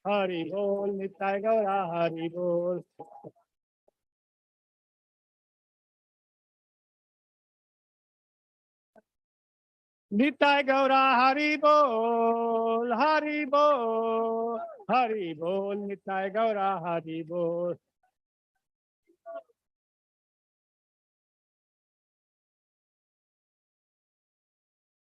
Hari Bol, Nitai Gaura Hari Bol. Nitai Gaura Hari Bol, Hari Bol, Hari Bol, Nitai Gaura Hari Bol.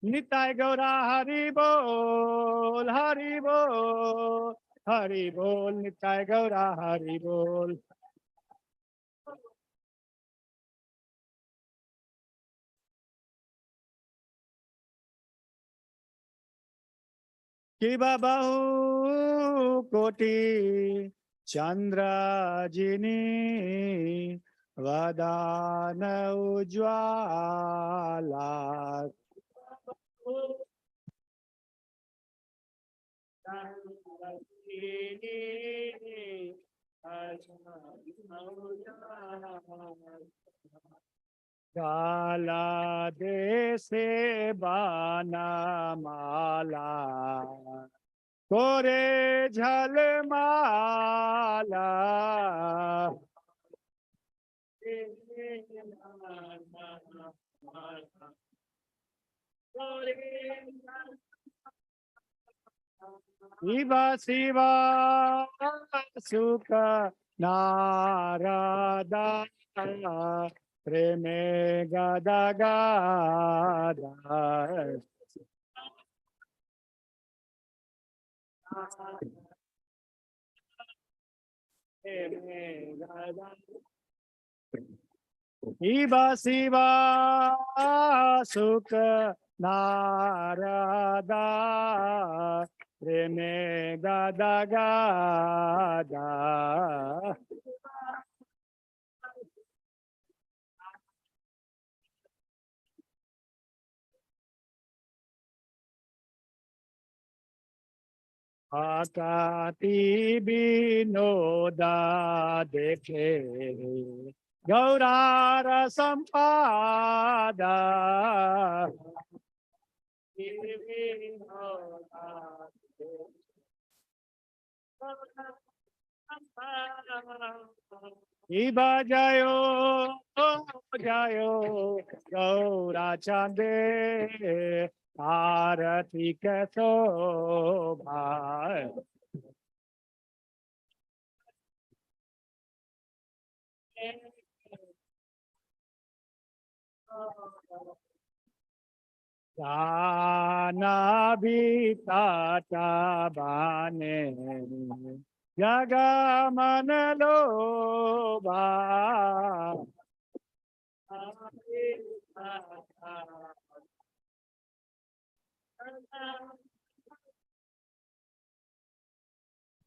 Nitai Gaura Hari Bol, Hari Bol, Hari Bol, Nitai Gaura Hari Bol. Kiba Bahu Koti Chandra Jini Vadana Ujwala. Gala dese bana mala kore jhalmala. Shiva Shiva Sukha Narada Preme Gada Gada. Shiva Shiva Sukha Narada Preme Gada Gada. Akati Binoda Dekhe Gaurara Sampada. Iba Jayo Jayo Gaura Chande Arati Kasobha. Dana Vitata Bane Jagaman Loba.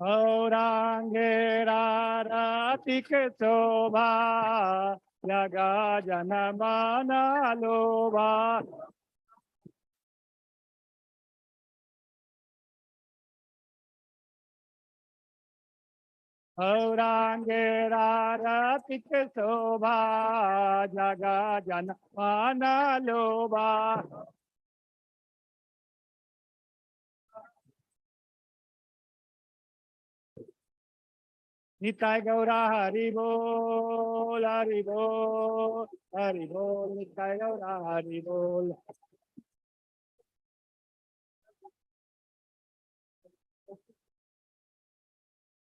Aurangera Ratik Sobha Yaga Janamana Loba. Aurangera Ratik Sobha Yaga Janamana Loba. Nitai Gaura Hari Bol, Hari Bol, Hari Bol, Nitai Gaura Hari Bol.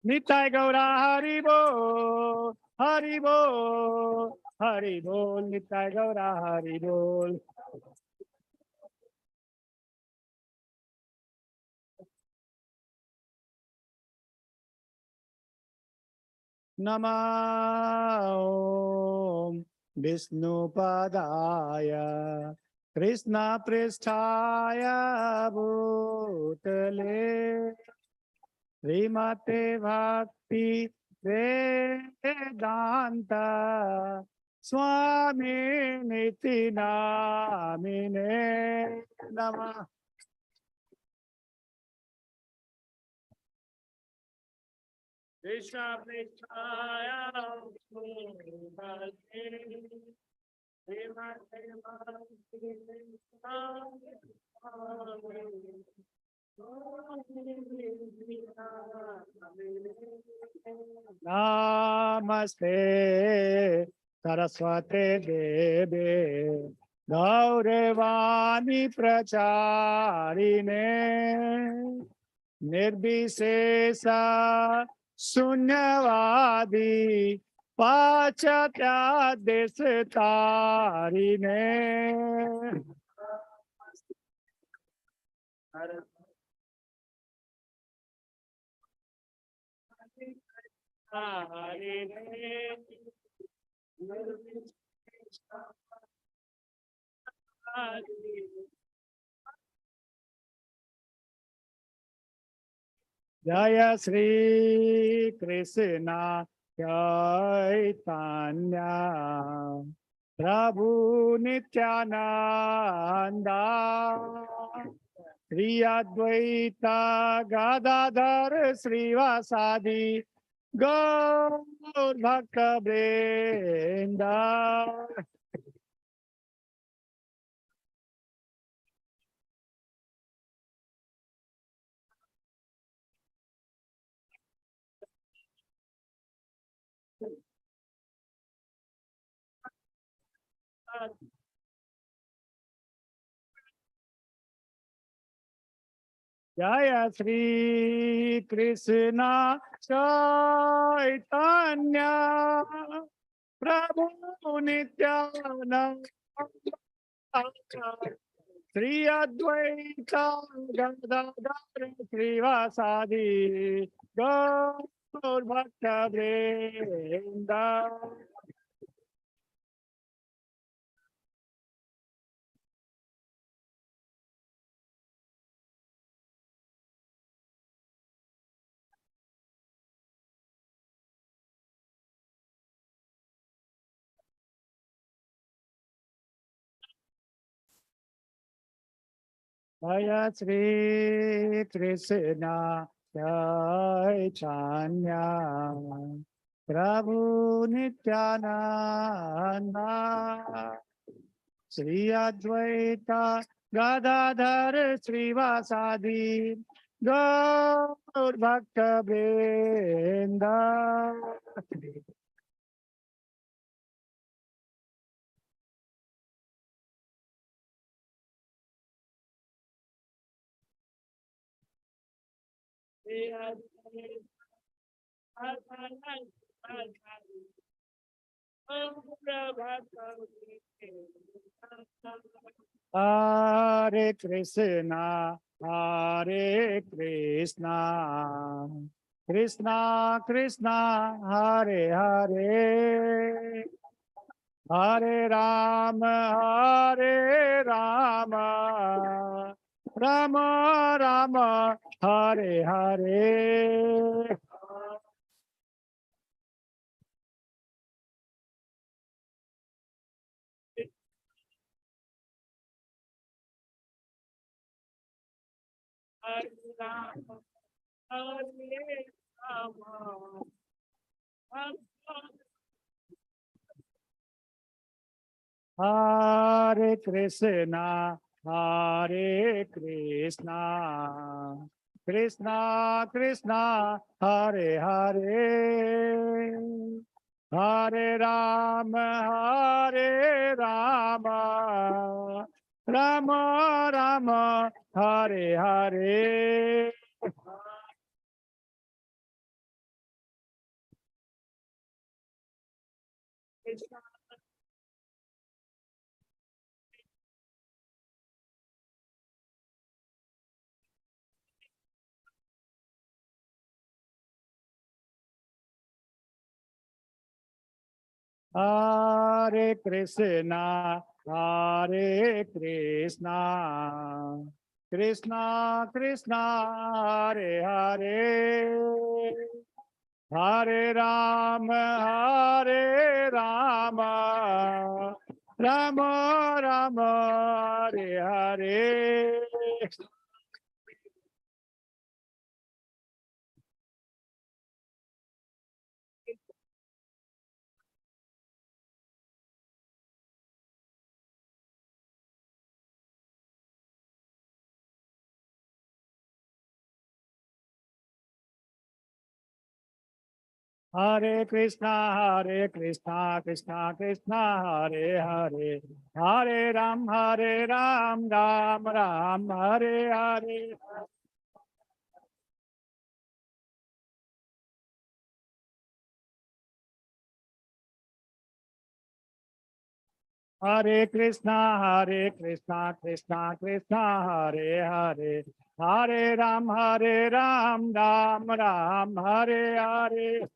Nitai Gaura Hari Bol, Hari Bol, Hari Bol, Nitai Gaura Hari Bol. Nama Om Vishnu Padaya Krishna Pristhaya Bhutale Srimate Bhakti Vedanta Swami Niti Namine Namah. Krishna Pristhaya Bhutale Srimate Bhakti Vedanta Namaste Saraswate Deve Gaurevani Pracharine Nirbhisesa Sunyavadi Pachatya Destarine Jaya Sri Krishna Chaitanya Prabhu Nityananda Sri Advaita Gadadhar Srivasadi Gaur Bhakta Vrinda Jaya Sri Krishna Chaitanya Prabhu Nityananda Sri Advaita Gadadhar Srivasadi Gaur Bhakta Vrinda Jaya Sri Krishna Chaitanya Prabhu Nityananda Sri Advaita Gadadhar Srivasadi Gaur Bhakta Vrinda Hare Krishna, Hare Krishna, Krishna Krishna, Hare Hare, Hare Rama, Hare Rama, Rama Rama, Hare Hare. Hare Rama, Hare Rama, Hare Krishna, Hare Krishna, Krishna Krishna, Hare Hare, Hare Rama, Hare Rama, Rama Rama, Hare Hare. Hare Krishna, Hare Krishna, Krishna Krishna, Hare Hare, Hare Rama, Hare Rama, Rama Rama, Hare Hare. Hare Krishna, Krishna Krishna, Hare Hare, Hare Ram, Ram Ram, Hare Hare. Hare Krishna, Krishna Krishna, Hare Hare, Hare Ram, Ram Ram, Hare Hare.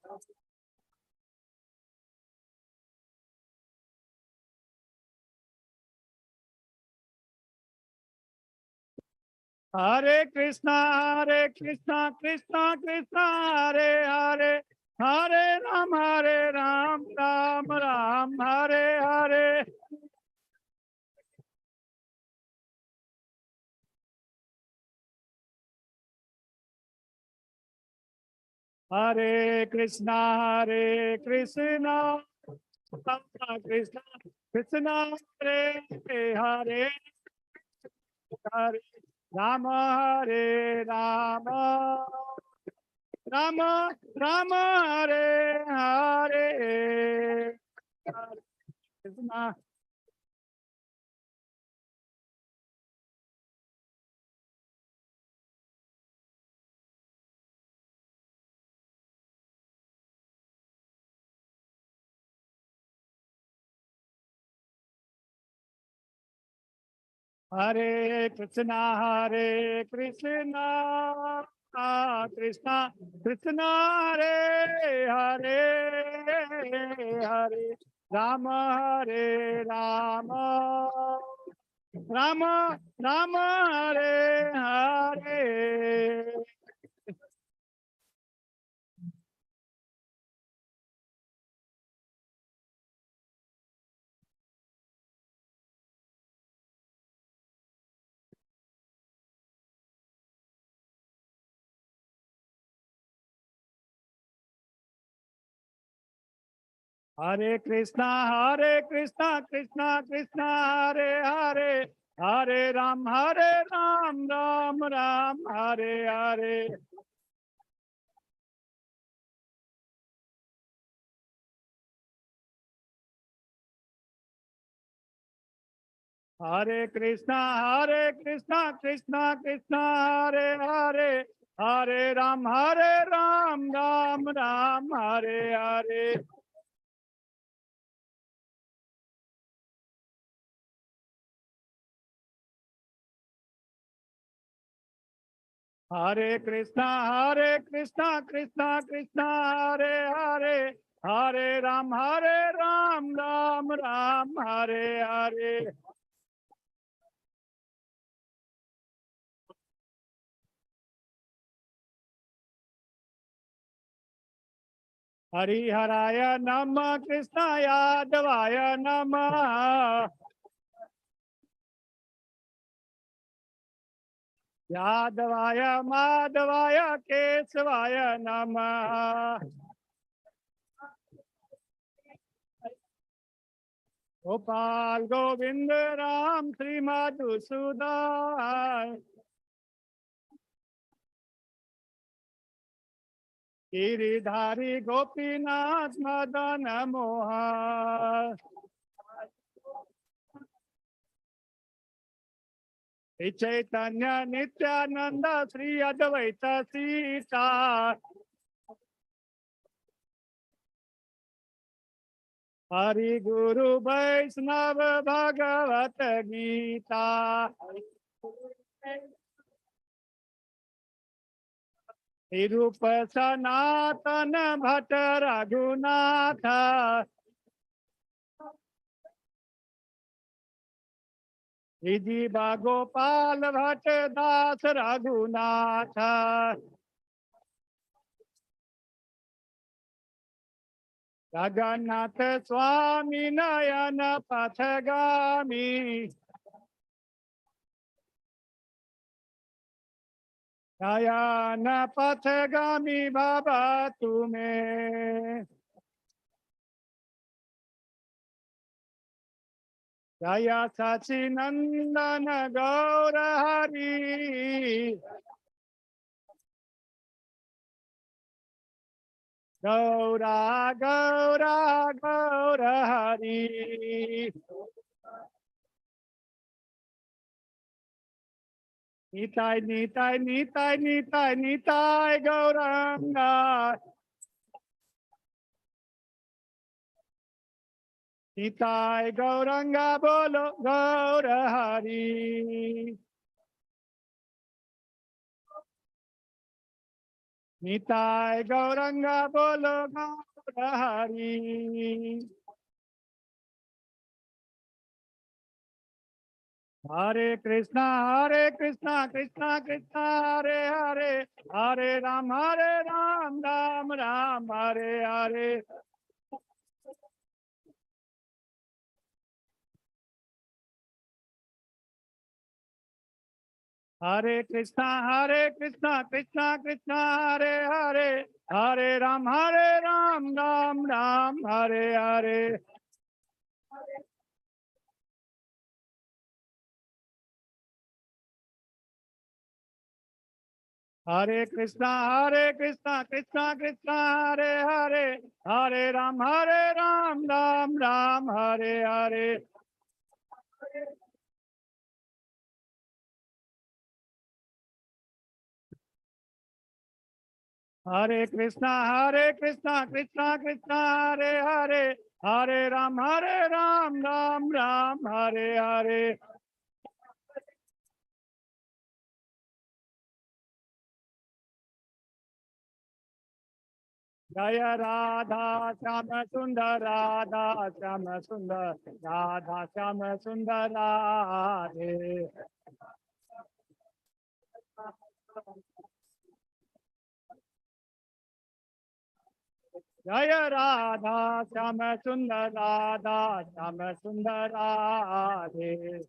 Hare Krishna, Krishna Krishna, Hare Hare, Hare Ram, Ram Ram, Hare Hare. Hare Krishna, Krishna Krishna Hare Hare, Hare Rama, Hare Rama, Rama Hare Hare. Krishna. Hare Krishna, Krishna Krishna, Hare Hare, Hare Rama, Hare Rama, Rama Hare Hare. Hare Krishna, Krishna Krishna, Hare Hare, Hare Ram, Ram Ram, Hare Hare. Hare Krishna, Krishna Krishna, Hare Hare, Hare Ram, Ram Ram, Hare Hare. Hare Krishna, Krishna Krishna, Hare Hare, Hare Ram, Ram Ram, Hare Hare. Hariharaya Namah, Krishnaya Devaya Namah, Yadavaya Madhavaya Kesavaya Namah. Gopal Govinda Ram Sri Madhusudan, Giridhari Gopinath Madana Mohan, Sri Chaitanya Nityananda Sri Advaita Sita, Hari Guru Vaishnava Bhagavat Gita, Nirupa Sanatana Bhatta Raghunatha, Vijiva Gopal Bhatta Das Raghunatha, Jagannatha Swami Nayana Pathagami, Nayana Pathagami Bhavatu me, Jaya Sachinandana Gaura Hari, Gaura, Gaura, Gaura Hari. Nitai, Nitai, Nitai, Nitai, Nitai, Gauranga. Nitai, Gauranga, Bolo, Gaura Hari. Nitai, Gauranga, Bolo, Gaura Hari. Hare Krishna, Krishna Krishna, Hare Hare, Hare Ram, Ram Ram, Hare Hare. Hare Krishna, Krishna Krishna, Hare Hare, Hare Ram, Ram Ram, Hare Hare. Hare Krishna, Krishna Krishna, Hare Hare, Hare Ram, Ram Ram, Hare Hare. Hare Krishna, Krishna Krishna, Hare Hare, Hare Ram, Ram Ram, Hare Hare. Jaya Radha Shama Sundar, Radha Shama Sundar, Radha Shama Sundar Radhe. Jaya Radha Shama Sundar, Radha Shama Sundar Radhe.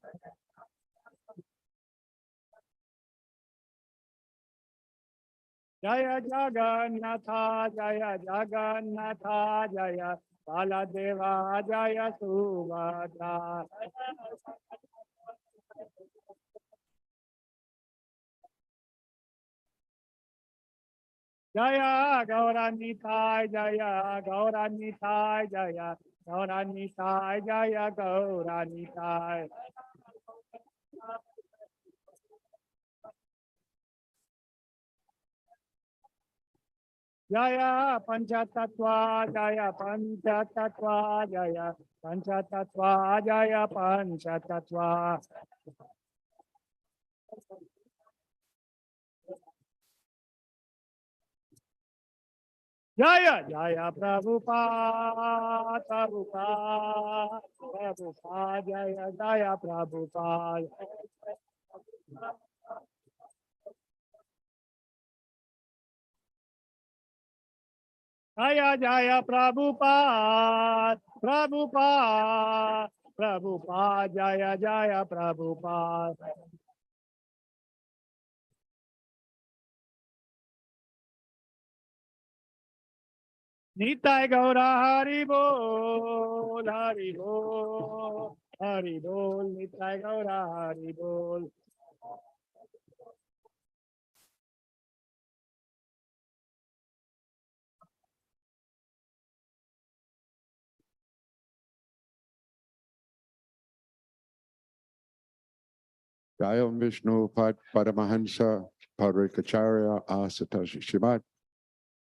Jaya Jagannatha, Jaya Jagannatha, Jaya Baladeva, Jaya Subhadra. Jaya Gauranitai, Jaya Gauranitai, Jaya Gauranitai, Jaya Gauranitai. Jaya Panchatattva, Jaya Panchatattva, Jaya Panchatattva, Jaya Panchatattva. Jaya Jaya Prabhupada, Prabhupada, Prabhupada, Jaya Jaya Prabhupada. Jaya Jaya Prabhupada, Prabhupada, Prabhupada, Jaya Jaya Prabhupada. Nitai Gaura Hari Bol, Hari Bol, Hari Bol, Nitai Gaura Hari Bol. Jayam Vishnu Pad Paramahansa Parikacharya Asatashi Shrimad.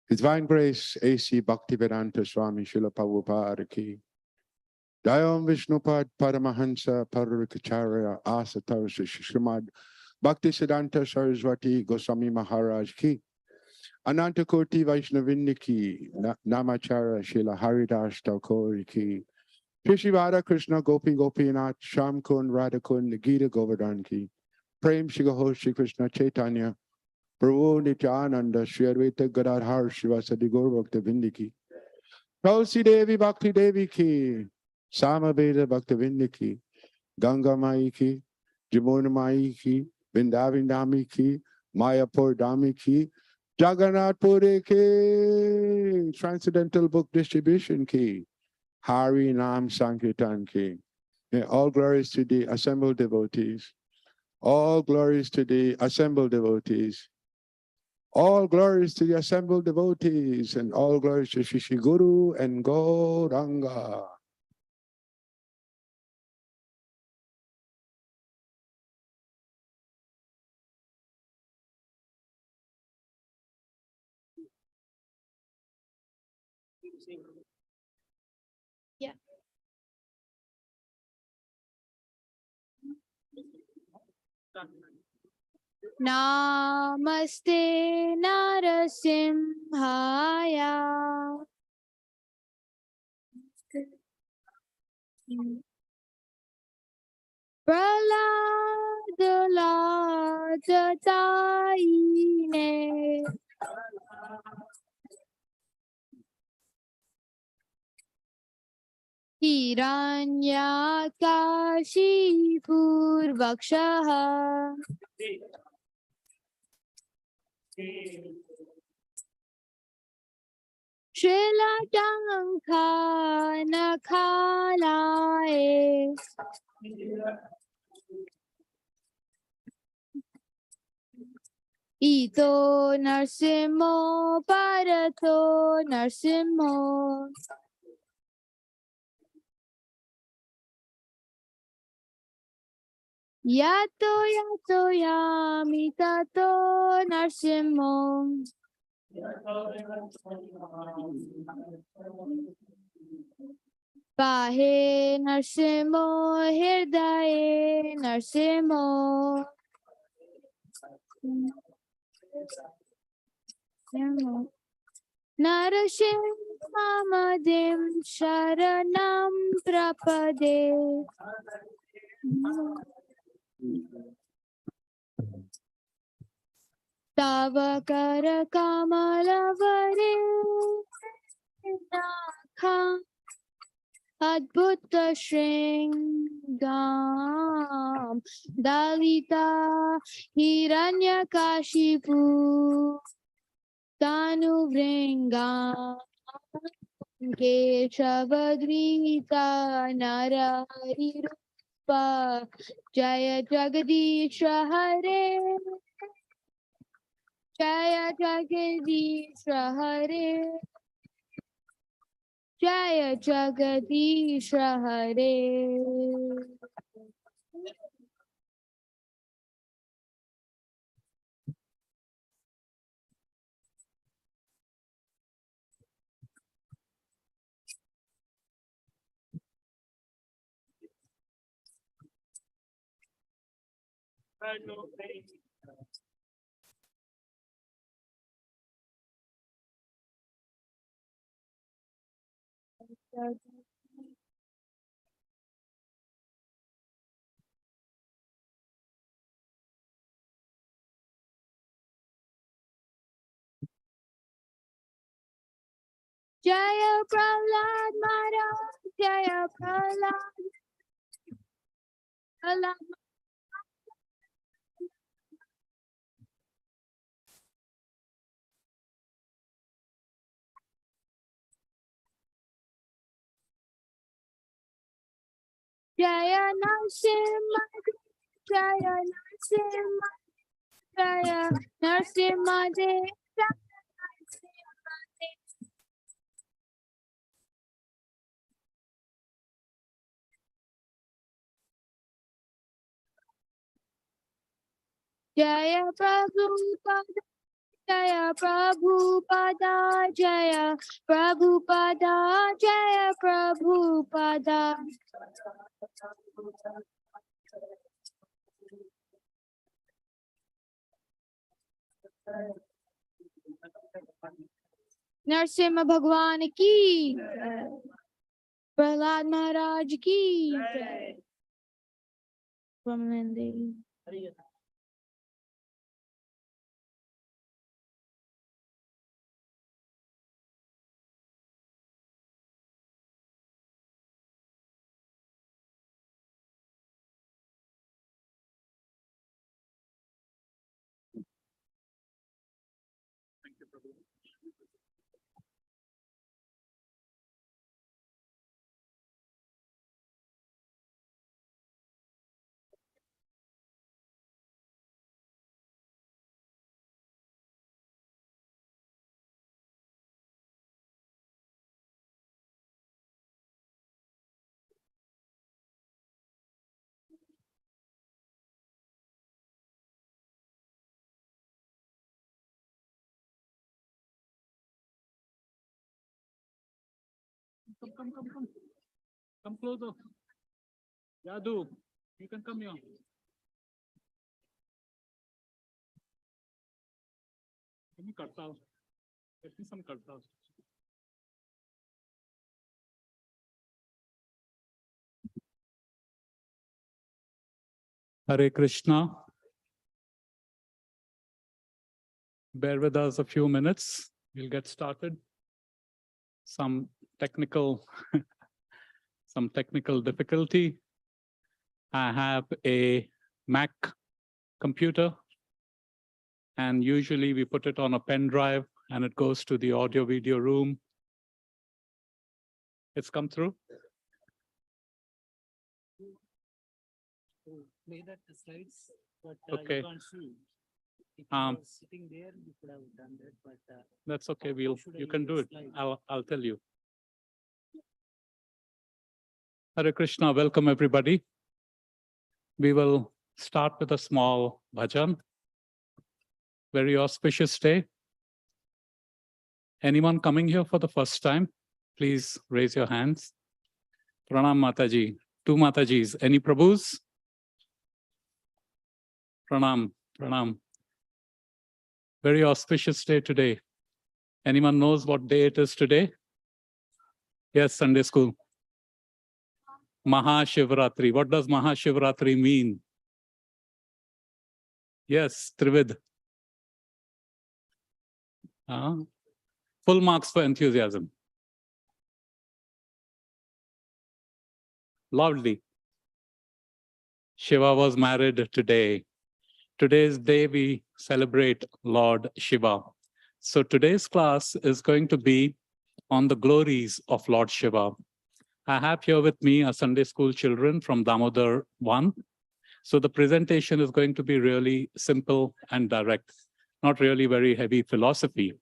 His Divine Grace A.C. Bhaktivedanta Swami Srila Prabhupada Ki. Jayam Vishnu Pad Paramahansa Parikacharya Asatashi Shrimad. Bhaktisiddhanta Saraswati Goswami Maharaj Ki. Ananta Koti Vaishnavini Ki. Namacharya Srila Haridas Thakur Ki. Shri Krishna Gopi Gopinath Sham Kun Radhakun Gita Govardhan Ki. Prem Shigaho Shri Krishna Chaitanya Prabhu Nityananda Shri Advaita Gadadhar Shivasadi Gaur Bhakta Vindi Ki. Tulsi Devi Bhakti Devi Ki. Samaveda Bhakta Vindi Ki. Ganga Mai Ki. Jamuna Mai Ki. Vindavindami Ki. Mayapur Dami Ki. Jagannath Puri Ki. Transcendental Book Distribution Ki. Hari Nam Sankirtan Ki. All glories to the assembled devotees. All glories to the assembled devotees. All glories to the assembled devotees, and all glories to Shri Guru and Gauranga. Yeah. Namaste Narasimhaya. Praladalajataine. Hiranyakashipurvakshaha. Shrilatankhanakhalaye. Ito Narsimho Parato Narsimho. Yato yato yami tato Narsimho. Pahe Narsimho Hirdaye Narsimho. Narasimhamadim Sharanam Prapade. Tava kara kamalavare nakha adbhuta shringam dalita hiranyakashipu tanu vringam keshavadrita naraharirupa jaya jagadisha hare. Jaya Jagadisha Hare. Jaya Jagadisha Hare. Jaya Prahlad Maharaj. Jaya Prahlad. Jaya Narsimha. Jaya Narsimha. Jaya Narsimha Dev. Jaya Prabhupada. Jaya Prabhupada. Jaya Prabhupada. Jaya Prabhupada. Narasimha भगवान की प्रहलाद महाराज की ब्रह्मानंद Come. Come closer. Yadu, you can come here. Give me kartal. Get me some kartal. Hare Krishna. Bear with us a few minutes. We'll get started. Some technical difficulty. I have a Mac computer, and usually we put it on a pen drive and it goes to the audio video room. It's come through. Play that slides, but Okay. you can't see. If you were sitting there, you could have done that, but That's okay. should You I can do it. slide? I'll tell you. Hare Krishna, welcome everybody. We will start with a small bhajan. Very auspicious day. Anyone coming here for the first time, please raise your hands. Pranam Mataji. Two Matajis. Any Prabhus? Pranam. Very auspicious day today. Anyone knows what day it is today? Yes, Sunday school. Mahashivratri. What does Mahashivratri mean? Yes, Trivid. Full marks for enthusiasm. Loudly. Shiva was married today. Today's day we celebrate Lord Shiva. So today's class is going to be on the glories of Lord Shiva. I have here with me a Sunday school children from Damodar 1. So the presentation is going to be really simple and direct, not really very heavy philosophy.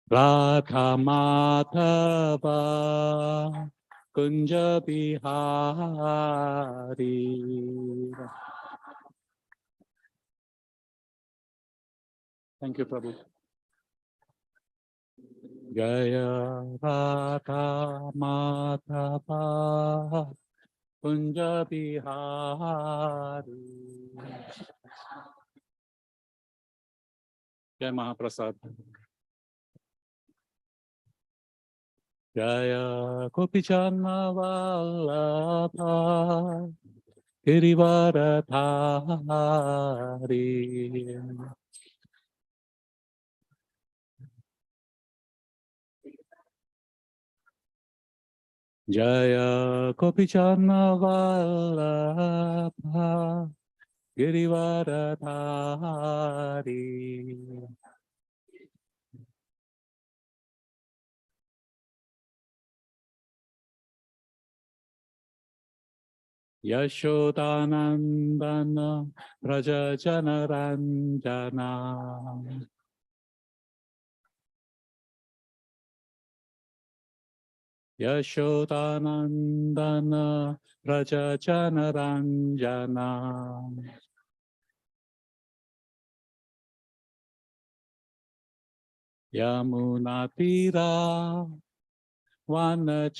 Radha Madhava Kunja Bihari. Thank you, Prabhu. Jaya Radha Madhava Kunja Bihari. Jai Mahaprasad. Jaya Gopichanna Vallabha Girivaradhari. Jaya Gopichanna Vallabha Girivaradhari. Yashodanandana Rajajanaranjana. Yashodanandana Rajajanaranjana. Yamunatira Vanachari.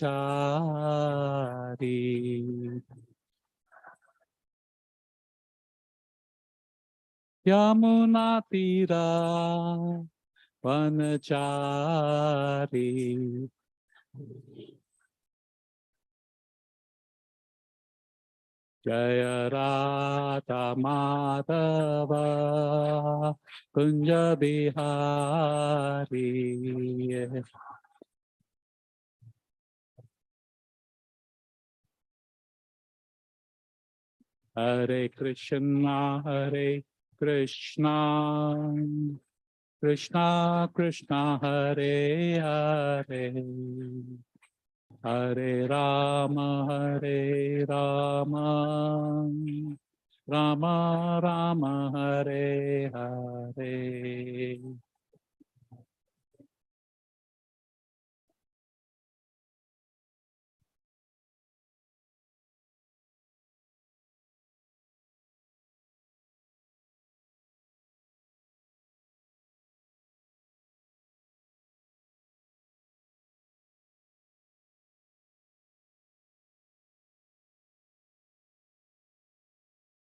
Yamunatira Vanachari. Jaya Radha Madhava Kunja Bihari. Hare Krishna, Krishna Krishna, Hare Hare. Hare Rama, Rama Rama, Hare Hare.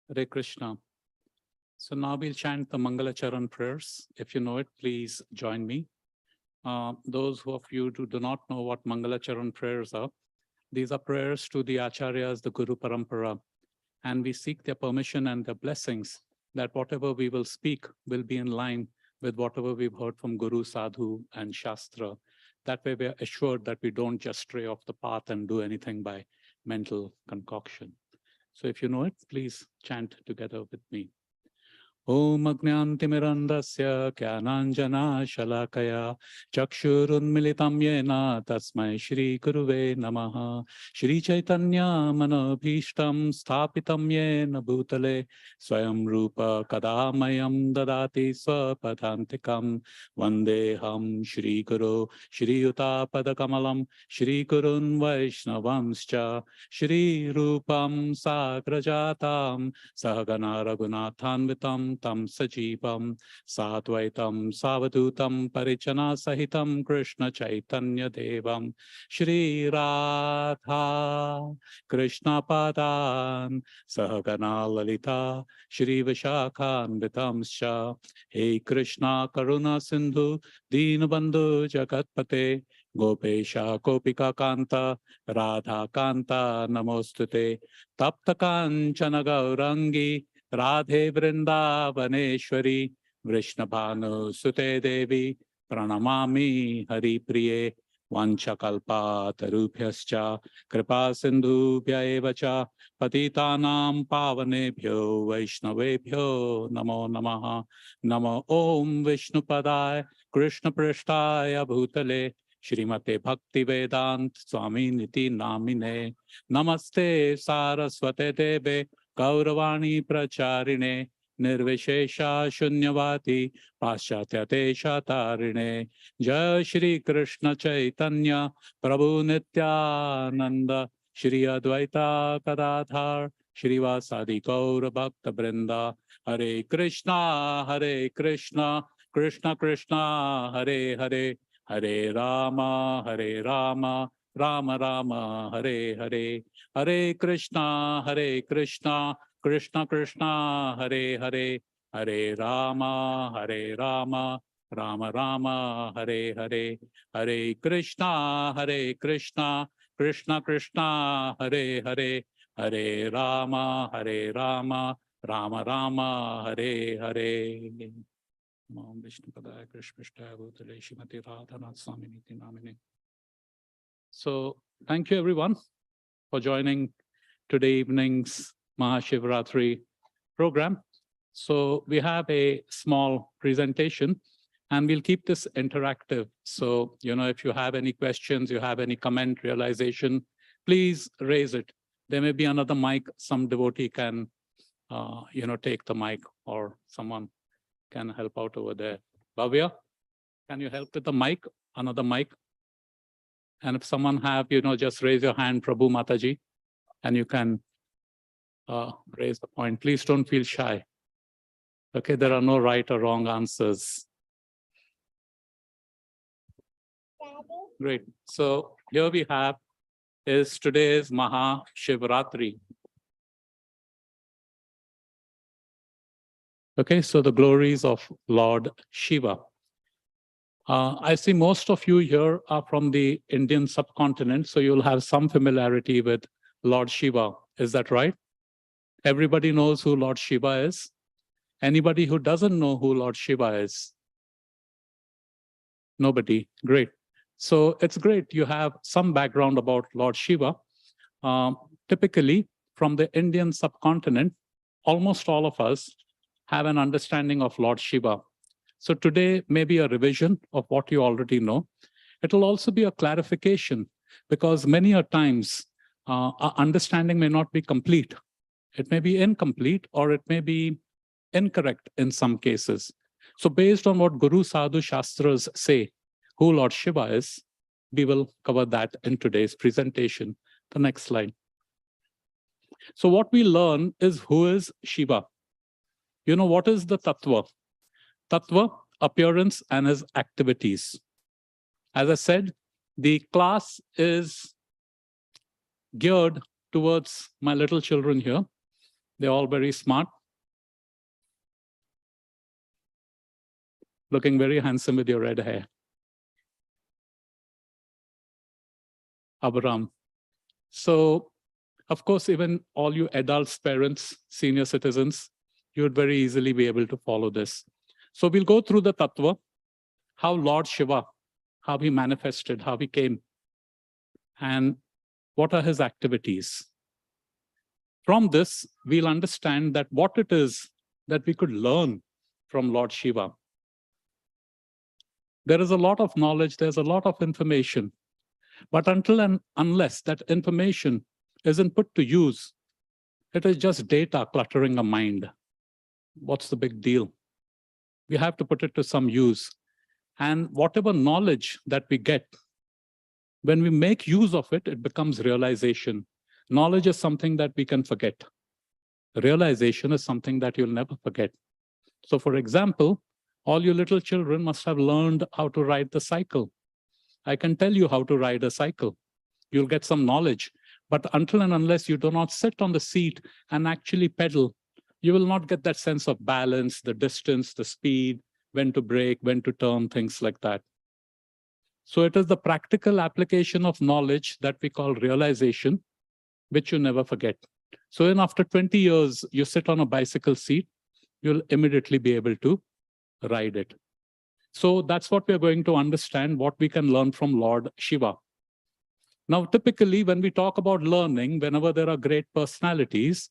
Hare Krishna. So now we'll chant the Mangala Charan prayers. If you know it, please join me. Those of you who do not know what Mangala Charan prayers are, these are prayers to the Acharyas, the Guru Parampara, and we seek their permission and their blessings that whatever we will speak will be in line with whatever we've heard from Guru, Sadhu, and Shastra. That way we are assured that we don't just stray off the path and do anything by mental concoction. So if you know it, please chant together with me. Om Ajnantimirandasya Jnananjana Shalakaya Chakshurunmilitam Yena Tasmai Shri Guruve Namaha Shri Chaitanya Manobhishtam Sthapitam Yena Bhutale Swayam Rupa Kadamayam Dadati Swapadantikam Vandeham Shri Guru Shri Yuta Padakamalam Shri Gurun Vaishnavamscha Shri Rupam Sagrajatam Sahagana Raghunathanvitam tam sajivam sadvaitam savadutam parichana sahitam Krishna Chaitanya Devam Shri Radha Krishna Padan Sahagana Lalita Shri Vishakhanvitamscha Hey Krishna Karuna Sindhu Dinabandhu Jagatpate Gopesha Gopika Kanta Radha Kanta Namostute Tapta Kanchana Gaurangi Radhe Vrindavaneshwari Vrishnabhanu Sute Devi Pranamami Hari Priye Vanchakalpa Tarubhyascha Kripa Sindhubhya Evacha Patitanam Pavanebhyo Vaishnavebhyo Namo Namaha Namo Om Vishnupadaya Krishna Prishtaya Bhutale Shrimate Bhakti Vedant Swami Niti Namine Namaste Saraswate Deve Gauravani Pracharine Nirvishesha Shunyavati Paschatya Tarine Jai Shri Krishna Chaitanya Prabhu Nityananda Shri Advaita Gadadhar Shri Vasadi Gaura Bhakta Brinda Hare Krishna Krishna Krishna Hare Hare Hare Rama Rama Rama Hare Hare Hare Krishna Krishna Krishna Hare Hare Hare Rama Rama Rama Hare Hare Hare Krishna Krishna Krishna Hare Hare Hare Rama Rama Rama Hare Hare Om Vishnu Padaya Krishna Prishtaya Bhutale Shrimati Radhanath Swami Niti Namine. So thank you everyone for joining today evening's Mahashivratri program. So we have a small presentation and we'll keep this interactive. So, if you have any questions, you have any comment, realization, please raise it. There may be another mic, some devotee can, take the mic or someone can help out over there. Bhavya, can you help with the mic, another mic? And if someone have, just raise your hand, Prabhu Mataji, and you can raise the point. Please don't feel shy. Okay, there are no right or wrong answers. Great. So here we have is today's Mahashivratri. Okay, so the glories of Lord Shiva. I see most of you here are from the Indian subcontinent, so you'll have some familiarity with Lord Shiva. Is that right? Everybody knows who Lord Shiva is. Anybody who doesn't know who Lord Shiva is? Nobody. Great. So it's great you have some background about Lord Shiva. Typically, from the Indian subcontinent, almost all of us have an understanding of Lord Shiva. So today may be a revision of what you already know. It will also be a clarification because many a times our understanding may not be complete. It may be incomplete or it may be incorrect in some cases. So based on what Guru Sadhu Shastras say, who Lord Shiva is, we will cover that in today's presentation. The next slide. So what we learn is who is Shiva. What is the Tattva? Tattva, appearance, and his activities. As I said, the class is geared towards my little children here. They're all very smart. Looking very handsome with your red hair. Abraham. So, of course, even all you adults, parents, senior citizens, you would very easily be able to follow this. So we'll go through the tattva, how Lord Shiva, how he manifested, how he came, and what are his activities. From this, we'll understand that what it is that we could learn from Lord Shiva. There is a lot of knowledge, there's a lot of information, but until and unless that information isn't put to use, it is just data cluttering a mind. What's the big deal? We have to put it to some use. And whatever knowledge that we get, when we make use of it, it becomes realization. Knowledge is something that we can forget. Realization is something that you'll never forget. So for example, all you little children must have learned how to ride the cycle. I can tell you how to ride a cycle. You'll get some knowledge, but until and unless you do not sit on the seat and actually pedal, you will not get that sense of balance, the distance, the speed, when to brake, when to turn, things like that. So it is the practical application of knowledge that we call realization, which you never forget. So then after 20 years, you sit on a bicycle seat, you'll immediately be able to ride it. So that's what we're going to understand, what we can learn from Lord Shiva. Now, typically, when we talk about learning, whenever there are great personalities,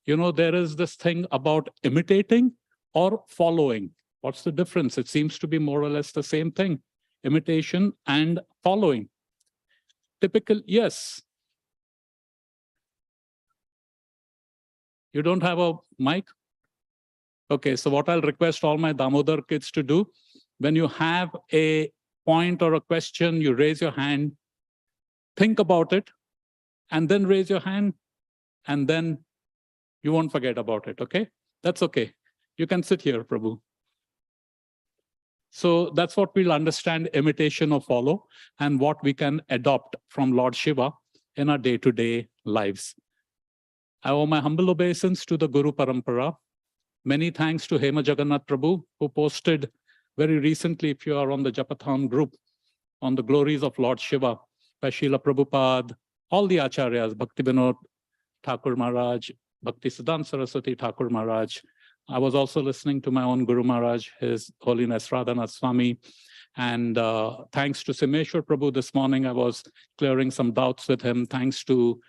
there is this thing about imitating or following. What's the difference? It seems to be more or less the same thing, imitation and following. Typical, yes. You don't have a mic? Okay, so what I'll request all my Damodar kids to do, when you have a point or a question, you raise your hand, think about it, and then raise your hand, and then you won't forget about it, okay? That's okay. You can sit here, Prabhu. So that's what we'll understand, imitation or follow, and what we can adopt from Lord Shiva in our day-to-day lives. I owe my humble obeisance to the Guru Parampara. Many thanks to Hema Jagannath Prabhu, who posted very recently, if you are on the Japathon group, on the glories of Lord Shiva, by Srila Prabhupada, all the Acharyas, Bhakti Vinod Thakur Maharaj, Bhakti Siddhanta Saraswati Thakur Maharaj. I was also listening to my own Guru Maharaj, His Holiness Radhanath Swami. And thanks to Simeshwar Prabhu this morning, I was clearing some doubts with him. Thanks to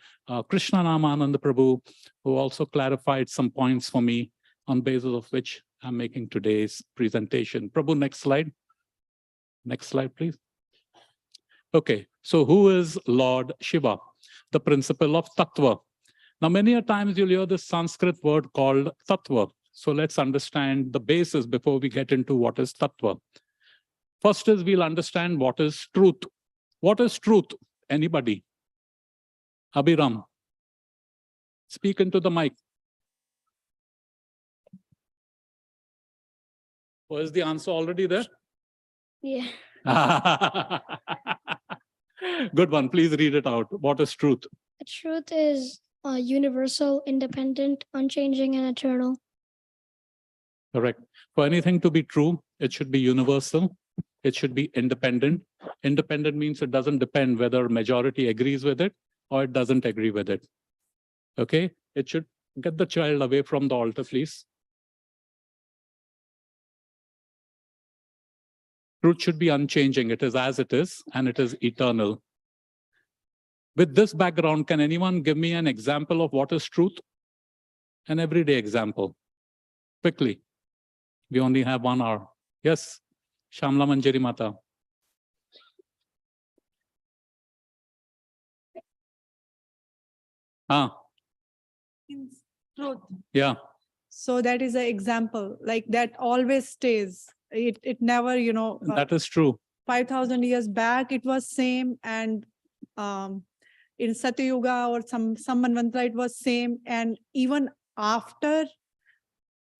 Krishna Namananda Prabhu, who also clarified some points for me, on basis of which I'm making today's presentation. Prabhu, next slide. Next slide, please. Okay, so who is Lord Shiva? The principle of tattva. Now, many a times you'll hear this Sanskrit word called tattva. So let's understand the basis before we get into what is tattva. First is we'll understand what is truth. What is truth? Anybody? Abhiram. Speak into the mic. Or is the answer already there? Yeah. Good one. Please read it out. What is truth? Truth is universal, independent, unchanging, and eternal. Correct. For anything to be true, it should be universal. It should be independent. Independent means it doesn't depend whether majority agrees with it or it doesn't agree with it. Okay? It should get the child away from the altar, please. Truth should be unchanging. It is as it is, and it is eternal. With this background, can anyone give me an example of what is truth? An everyday example. Quickly. We only have 1 hour. Yes, Shamla Manjari Mata. Truth. Yeah. So that is an example, like that always stays. It never, That is true. 5,000 years back, it was same. And in Satyuga or some Manvantara, it was same. And even after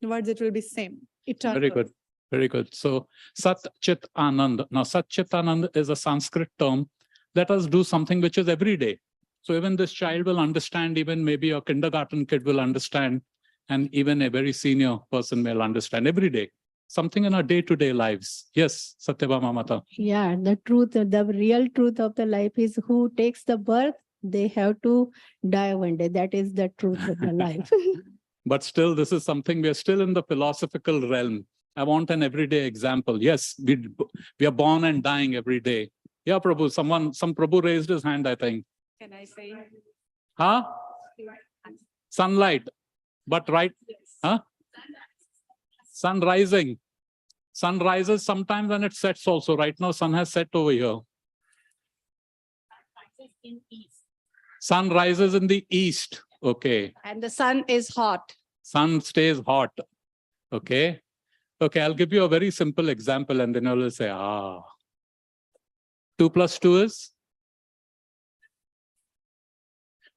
words, it will be same. Eternal. Very good. Very good. So Sat Chit Anand. Now, Sat Chit Anand is a Sanskrit term. Let us do something which is every day. So even this child will understand, even maybe a kindergarten kid will understand, and even a very senior person will understand every day, something in our day-to-day lives. Yes, Satyabhama Mata. Yeah, the truth, the real truth of the life is who takes the birth, they have to die one day. That is the truth of the life. But still, this is something, we are still in the philosophical realm. I want an everyday example. Yes, we are born and dying every day. Yeah, Prabhu, some Prabhu raised his hand, I think. Can I say? Huh? Sunlight. But right, huh? Sun rising. Sun rises sometimes and it sets also. Right now, sun has set over here. Sun rises in the east. Okay. And the sun is hot. Sun stays hot. Okay. Okay, I'll give you a very simple example and then you'll say, 2 plus 2 is?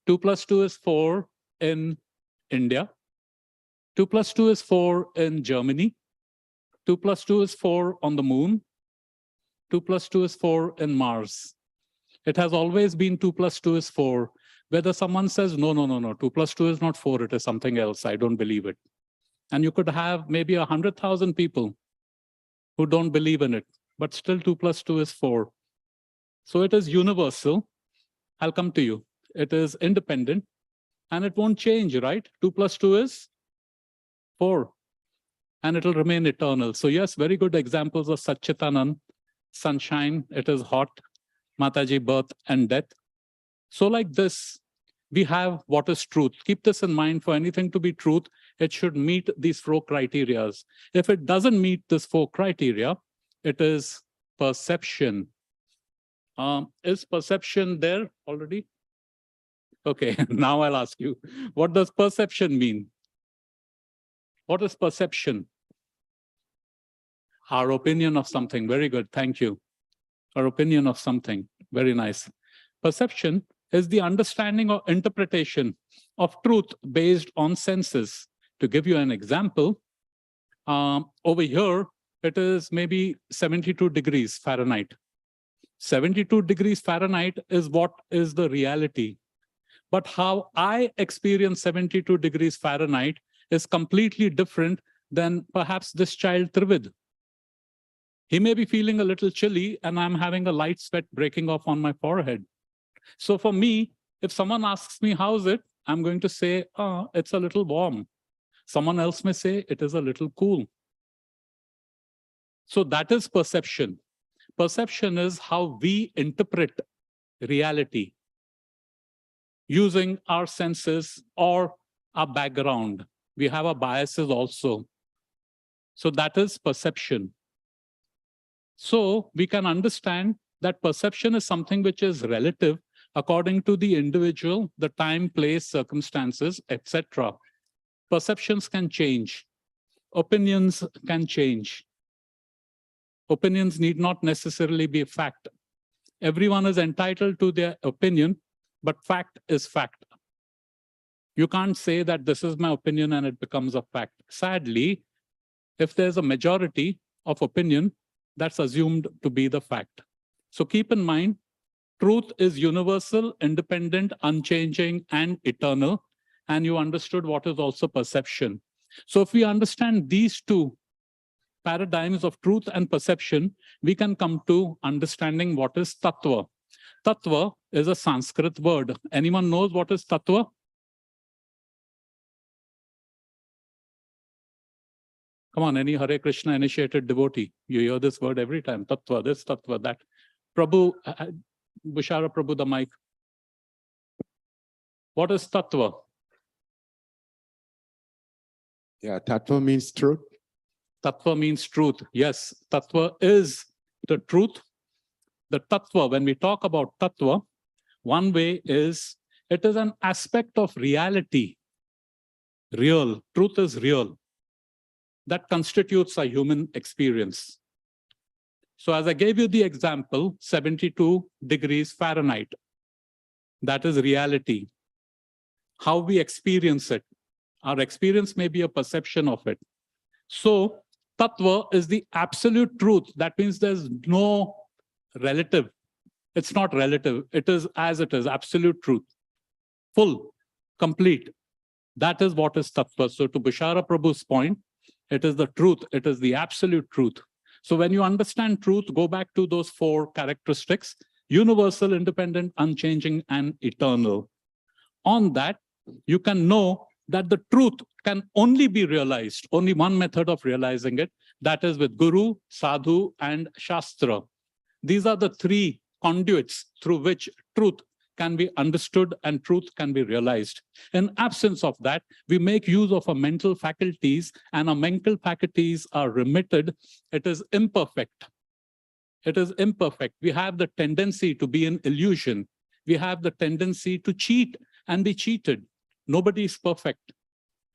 2 plus 2 is 4 in India. 2 plus 2 is 4 in Germany. 2 plus 2 is 4 on the moon. 2 plus 2 is 4 in Mars. It has always been 2 plus 2 is 4. Whether someone says, no, 2 plus 2 is not 4, it is something else, I don't believe it. And you could have maybe 100,000 people who don't believe in it, but still 2 plus 2 is 4. So it is universal. I'll come to you. It is independent and it won't change, right? 2 plus 2 is 4 and it will remain eternal. So yes, very good examples of Satchitanand, sunshine, it is hot, Mataji, birth and death. So like this, we have what is truth. Keep this in mind. For anything to be truth, it should meet these 4 criteria. If it doesn't meet this 4 criteria, it is perception. Is perception there already? Okay, now I'll ask you, what does perception mean? What is perception? Our opinion of something. Very good, thank you. Our opinion of something. Very nice. Perception is the understanding or interpretation of truth based on senses. To give you an example, over here, it is maybe 72 degrees Fahrenheit. 72 degrees Fahrenheit is what is the reality. But how I experience 72 degrees Fahrenheit is completely different than perhaps this child Trivid. He may be feeling a little chilly and I'm having a light sweat breaking off on my forehead. So for me, if someone asks me, how's it? I'm going to say, it's a little warm. Someone else may say, it is a little cool. So that is perception. Perception is how we interpret reality using our senses or our background. We have our biases also. So that is perception. So we can understand that perception is something which is relative according to the individual, the time, place, circumstances, etc. Perceptions can change. Opinions can change. Opinions need not necessarily be a fact. Everyone is entitled to their opinion, but fact is fact. You can't say that this is my opinion and it becomes a fact. Sadly, if there's a majority of opinion, that's assumed to be the fact. So keep in mind, truth is universal, independent, unchanging, and eternal. And you understood what is also perception. So if we understand these 2 paradigms of truth and perception, we can come to understanding what is tattva. Tattva is a Sanskrit word. Anyone knows what is tattva? Come on, any Hare Krishna initiated devotee, you hear this word every time. Tattva, this, tattva, that. Prabhu, Bushara Prabhu, the mic. What is tattva? Yeah, tattva means truth. Tattva means truth. Yes, tattva is the truth. The tattva, when we talk about tattva, one way is, it is an aspect of reality. Real, truth is real. That constitutes a human experience. So as I gave you the example, 72 degrees Fahrenheit, that is reality. How we experience it. Our experience may be a perception of it. So tattva is the absolute truth. That means there's no relative. It's not relative. It is as it is, absolute truth. Full, complete. That is what is tattva. So to Bishara Prabhu's point, it is the truth. It is the absolute truth. So when you understand truth, go back to those 4 characteristics: universal, independent, unchanging, and eternal. On that, you can know that the truth can only be realized. Only one method of realizing it, that is with Guru, Sadhu, and Shastra. These are the 3 conduits through which truth can be understood and truth can be realized. In absence of that, we make use of our mental faculties, and our mental faculties are remitted. It is imperfect. It is imperfect. We have the tendency to be in illusion. We have the tendency to cheat and be cheated. Nobody is perfect.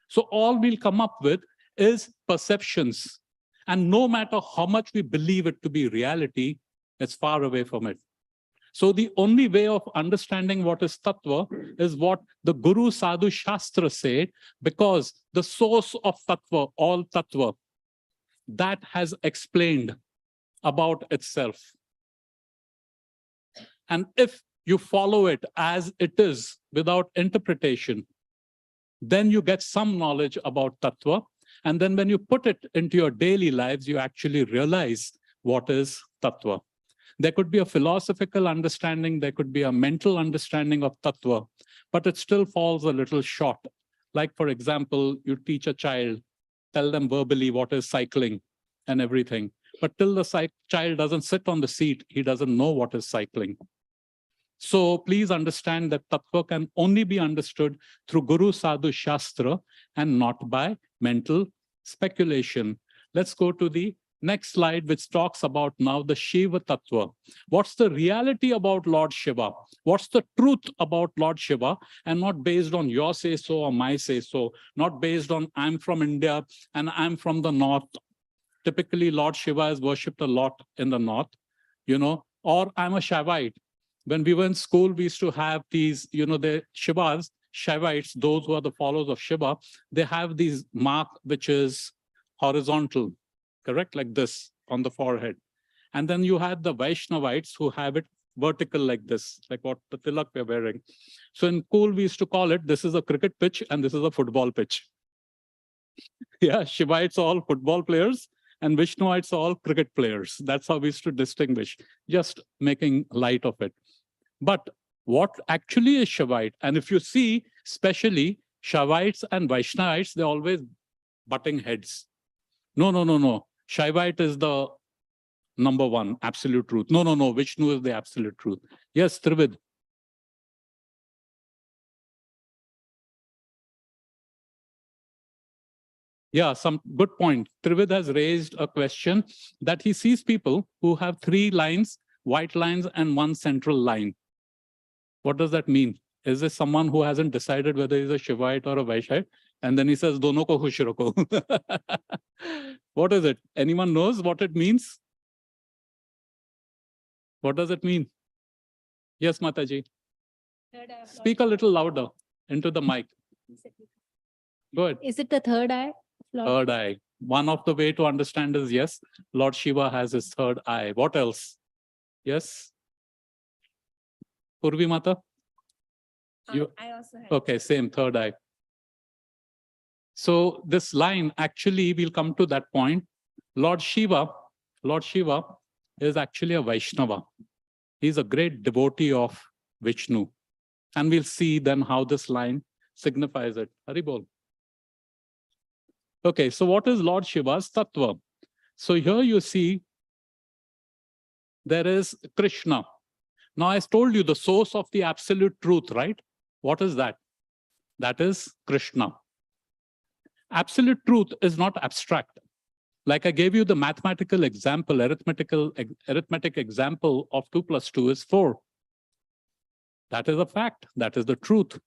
So all we'll come up with is perceptions. And no matter how much we believe it to be reality, it's far away from it. So the only way of understanding what is tattva is what the Guru, Sadhu, Shastra say, because the source of tattva, all tattva, that has explained about itself. And if you follow it as it is without interpretation, then you get some knowledge about tattva. And then when you put it into your daily lives, you actually realize what is tattva. There could be a philosophical understanding, there could be a mental understanding of tattva, but it still falls a little short. Like, for example, you teach a child, tell them verbally what is cycling and everything. But till the child doesn't sit on the seat, he doesn't know what is cycling. So please understand that tattva can only be understood through Guru, Sadhu, Shastra, and not by mental speculation. Let's go to the next slide, which talks about now the Shiva Tattva. What's the reality about Lord Shiva? What's the truth about Lord Shiva? And not based on your say-so or my say-so, not based on I'm from India and I'm from the north. Typically, Lord Shiva is worshipped a lot in the north, or I'm a Shaivite. When we were in school, we used to have these, the Shivas, Shaivites, those who are the followers of Shiva, they have these mark which is horizontal, correct? Like this on the forehead. And then you had the Vaishnavites who have it vertical like this, like what the tilak we're wearing. So in school, we used to call it, this is a cricket pitch and this is a football pitch. Yeah, Shivites are all football players and Vishnuites are all cricket players. That's how we used to distinguish, just making light of it. But what actually is Shaivite? And if you see, especially Shaivites and Vaishnavites, they're always butting heads. No. Shaivite is the number one, absolute truth. No. Vishnu is the absolute truth. Yes, Trivid. Yeah, some good point. Trivid has raised a question that he sees people who have 3 lines, white lines, and 1 central line. What does that mean? Is this someone who hasn't decided whether he's a Shivite or a Vaishnav? And then he says, Dono ko khush rakho. What is it? Anyone knows what it means? What does it mean? Yes, Mataji. Speak a little louder into the mic. Good. Is it the third eye? Third eye. One of the way to understand is yes, Lord Shiva has his third eye. What else? Yes? Purvi Mata? I also have. Okay, same, third eye. So this line, actually, we'll come to that point. Lord Shiva is actually a Vaishnava. He's a great devotee of Vishnu. And we'll see then how this line signifies it. Haribol. Okay, so what is Lord Shiva's tattva? So here you see there is Krishna. Now I told you the source of the absolute truth, right? What is that? That is Krishna. Absolute truth is not abstract. Like I gave you the mathematical example, arithmetic example of 2 + 2 is 4. That is a fact. That is the truth.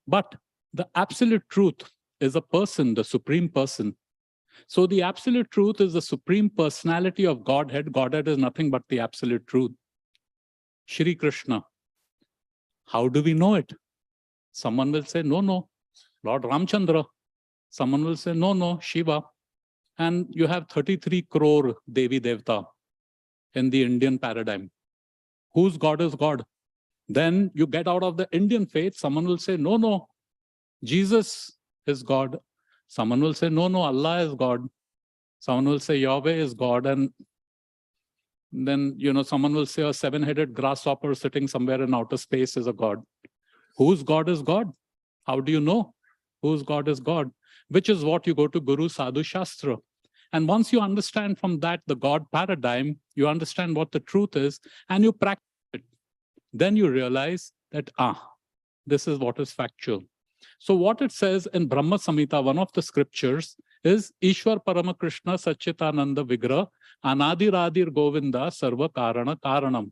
But the absolute truth is a person, the supreme person. So the absolute truth is the supreme personality of Godhead. Godhead is nothing but the absolute truth. Shri Krishna. How do we know it? Someone will say, no, Lord Ramchandra. Someone will say, no, Shiva. And you have 33 crore Devi Devta in the Indian paradigm. Whose God is God? Then you get out of the Indian faith, someone will say, no, no, Jesus is God. Someone will say, no, no, Allah is God. Someone will say Yahweh is God. And then, someone will say a seven-headed grasshopper sitting somewhere in outer space is a God. Whose God is God? How do you know whose God is God? Which is what you go to Guru Sadhu Shastra. And once you understand from that the God paradigm, you understand what the truth is, and you practice it. Then you realize that, this is what is factual. So what it says in Brahma Samhita, one of the scriptures, is Ishwar Paramakrishna Satchitananda Vigra Anadiradir Govinda Sarva Karana Karanam.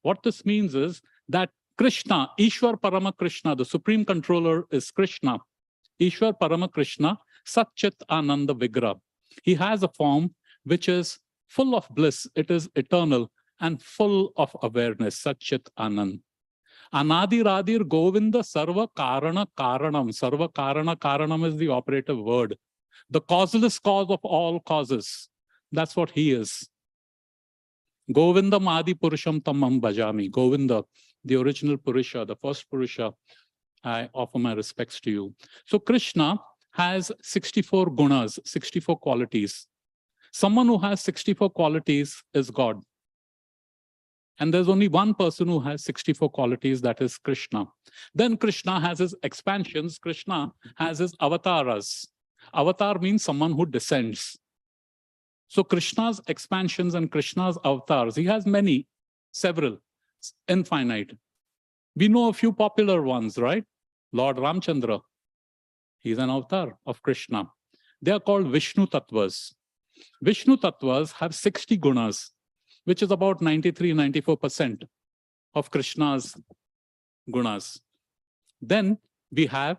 What this means is that Krishna, Ishwar Paramakrishna, the supreme controller is Krishna. Ishwar Paramakrishna Satchit Ananda Vigra. He has a form which is full of bliss. It is eternal and full of awareness. Satchit Anand. Anadiradir Govinda Sarva Karana Karanam. Sarva Karana Karanam is the operative word. The causeless cause of all causes. That's what he is. Govinda Adi Purusham Tamam Bhajami. Govinda, the original Purusha, the first Purusha. I offer my respects to you. So Krishna has 64 gunas, 64 qualities. Someone who has 64 qualities is God. And there's only one person who has 64 qualities, that is Krishna. Then Krishna has his expansions. Krishna has his avatars. Avatar means someone who descends. So Krishna's expansions and Krishna's avatars, he has many, several, infinite. We know a few popular ones, right? Lord Ramchandra, he's an avatar of Krishna. They are called Vishnu Tattvas. Vishnu Tattvas have 60 gunas, which is about 93-94% of Krishna's gunas. Then we have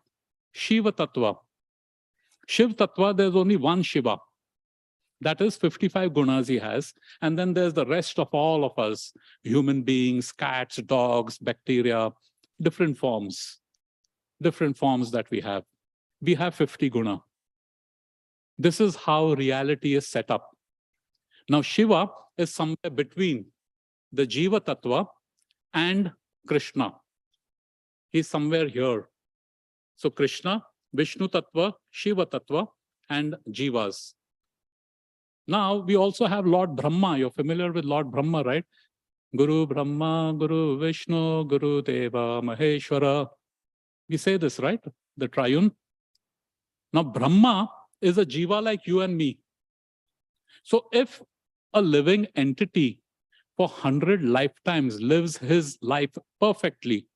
Shiva Tattva. Shiv Tattva, there's only one Shiva. That is 55 gunas he has. And then there's the rest of all of us, human beings, cats, dogs, bacteria, different forms that we have. We have 50 guna. This is how reality is set up. Now, Shiva is somewhere between the Jiva Tattva and Krishna. He's somewhere here. So Krishna, Vishnu Tattva, Shiva Tattva, and Jivas. Now, we also have Lord Brahma. You're familiar with Lord Brahma, right? Guru Brahma, Guru Vishnu, Guru Deva, Maheshwara. We say this, right? The triune. Now, Brahma is a Jiva like you and me. So if a living entity for 100 lifetimes lives his life perfectly,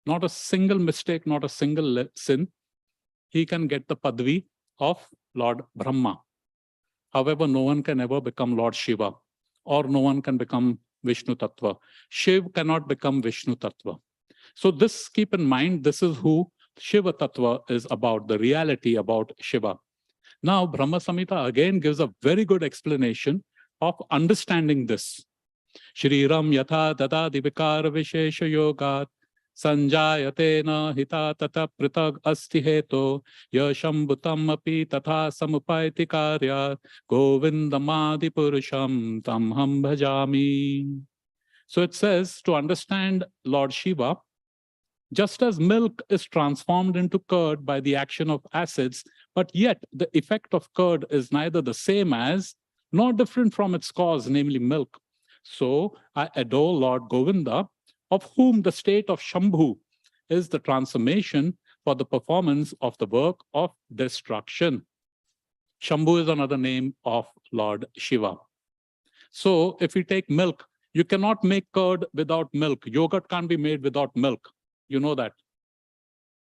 not a single mistake, not a single sin, he can get the Padvi of Lord Brahma. However, no one can ever become Lord Shiva, or no one can become Vishnu Tattva. Shiv cannot become Vishnu Tattva. So this, keep in mind, this is who Shiva Tattva is about, the reality about Shiva. Now, Brahma Samhita again gives a very good explanation of understanding this. Shriram yatha tata divikar vishesha yogat sanjayatena hita tata pritag asti heto yashambhutam api tatha samupaiti karya govindamadi purusham tamham bhajami. So it says, to understand Lord Shiva, just as milk is transformed into curd by the action of acids, but yet the effect of curd is neither the same as nor different from its cause, namely milk. So I adore Lord Govinda, of whom the state of Shambhu is the transformation for the performance of the work of destruction. Shambhu is another name of Lord Shiva. So if we take milk, you cannot make curd without milk. Yogurt can't be made without milk. You know that.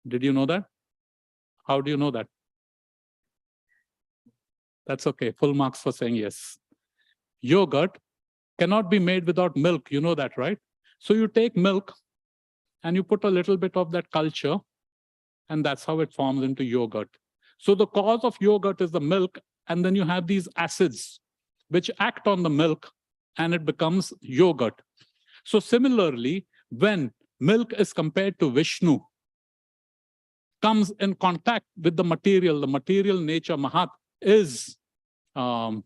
Did you know that? How do you know that? That's okay. Full marks for saying yes. Yogurt cannot be made without milk. You know that, right? So you take milk and you put a little bit of that culture, and that's how it forms into yogurt. So the cause of yogurt is the milk, and then you have these acids which act on the milk, and it becomes yogurt. So similarly, when milk is compared to Vishnu, comes in contact with the material nature, Mahat, is like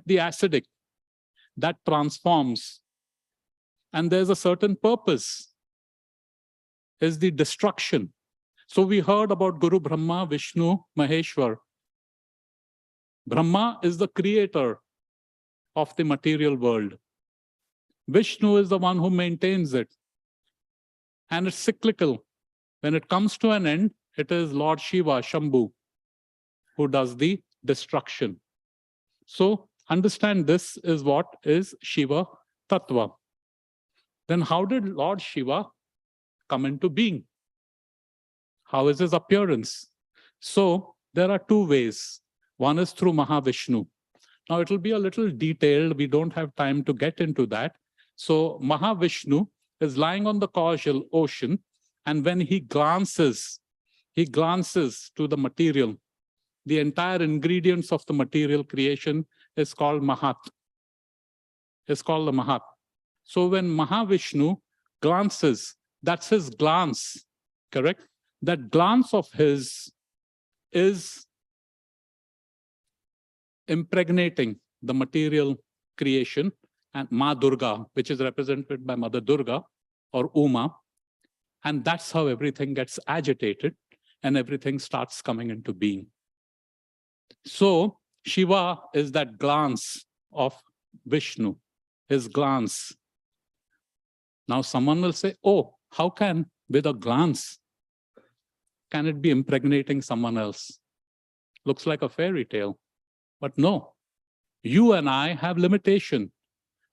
the acidic that transforms and there's a certain purpose, is the destruction. So we heard about Guru Brahma, Vishnu, Maheshwar. Brahma is the creator of the material world. Vishnu is the one who maintains it. And it's cyclical. When it comes to an end, it is Lord Shiva, Shambhu, who does the destruction. So understand this is what is Shiva Tattva. Then how did Lord Shiva come into being? How is his appearance? So there are two ways. One is through Mahavishnu. Now it will be a little detailed. We don't have time to get into that. So Mahavishnu is lying on the causal ocean, and when he glances to the material. The entire ingredients of the material creation is called Mahat. It's called the Mahat. So when Mahavishnu glances, that's his glance, correct? That glance of his is impregnating the material creation, and Ma Durga, which is represented by Mother Durga or Uma, and that's how everything gets agitated and everything starts coming into being. So Shiva is that glance of Vishnu, his glance. Now someone will say, oh, how can, with a glance, can it be impregnating someone else? Looks like a fairy tale. But no, you and I have limitation.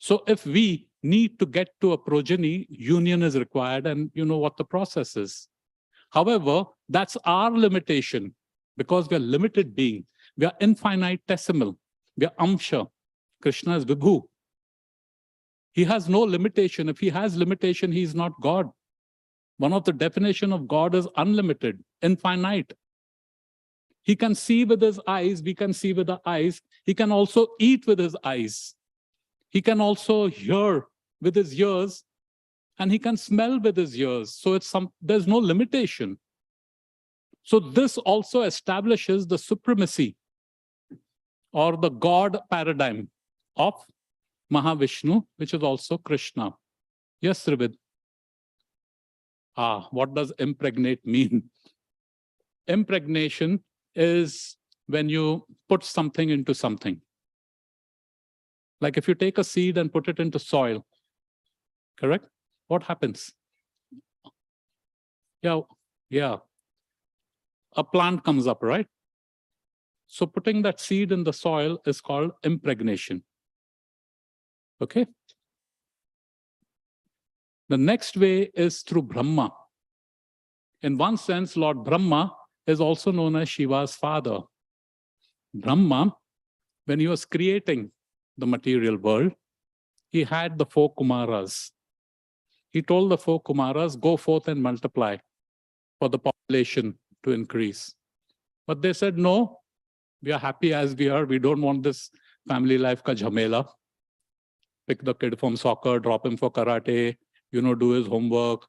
So if we need to get to a progeny, union is required, and you know what the process is. However, that's our limitation because we are limited being. We are infinitesimal. We are Amsha. Krishna is Vibhu. He has no limitation. If he has limitation, he is not God. One of the definitions of God is unlimited, infinite. He can see with his eyes, we can see with our eyes. He can also eat with his eyes. He can also hear with his ears, and he can smell with his ears. So there's no limitation. So this also establishes the supremacy or the God paradigm of Mahavishnu, which is also Krishna. Yes, Srivid. What does impregnate mean? Impregnation is when you put something into something. Like if you take a seed and put it into soil, correct? What happens? Yeah. A plant comes up, right? So putting that seed in the soil is called impregnation. Okay? The next way is through Brahma. In one sense, Lord Brahma is also known as Shiva's father. Brahma, when he was creating the material world, he had the 4 Kumaras. He told the 4 Kumaras, go forth and multiply for the population to increase. But they said, no, we are happy as we are. We don't want this family life ka jhamela. Pick the kid from soccer, drop him for karate, do his homework.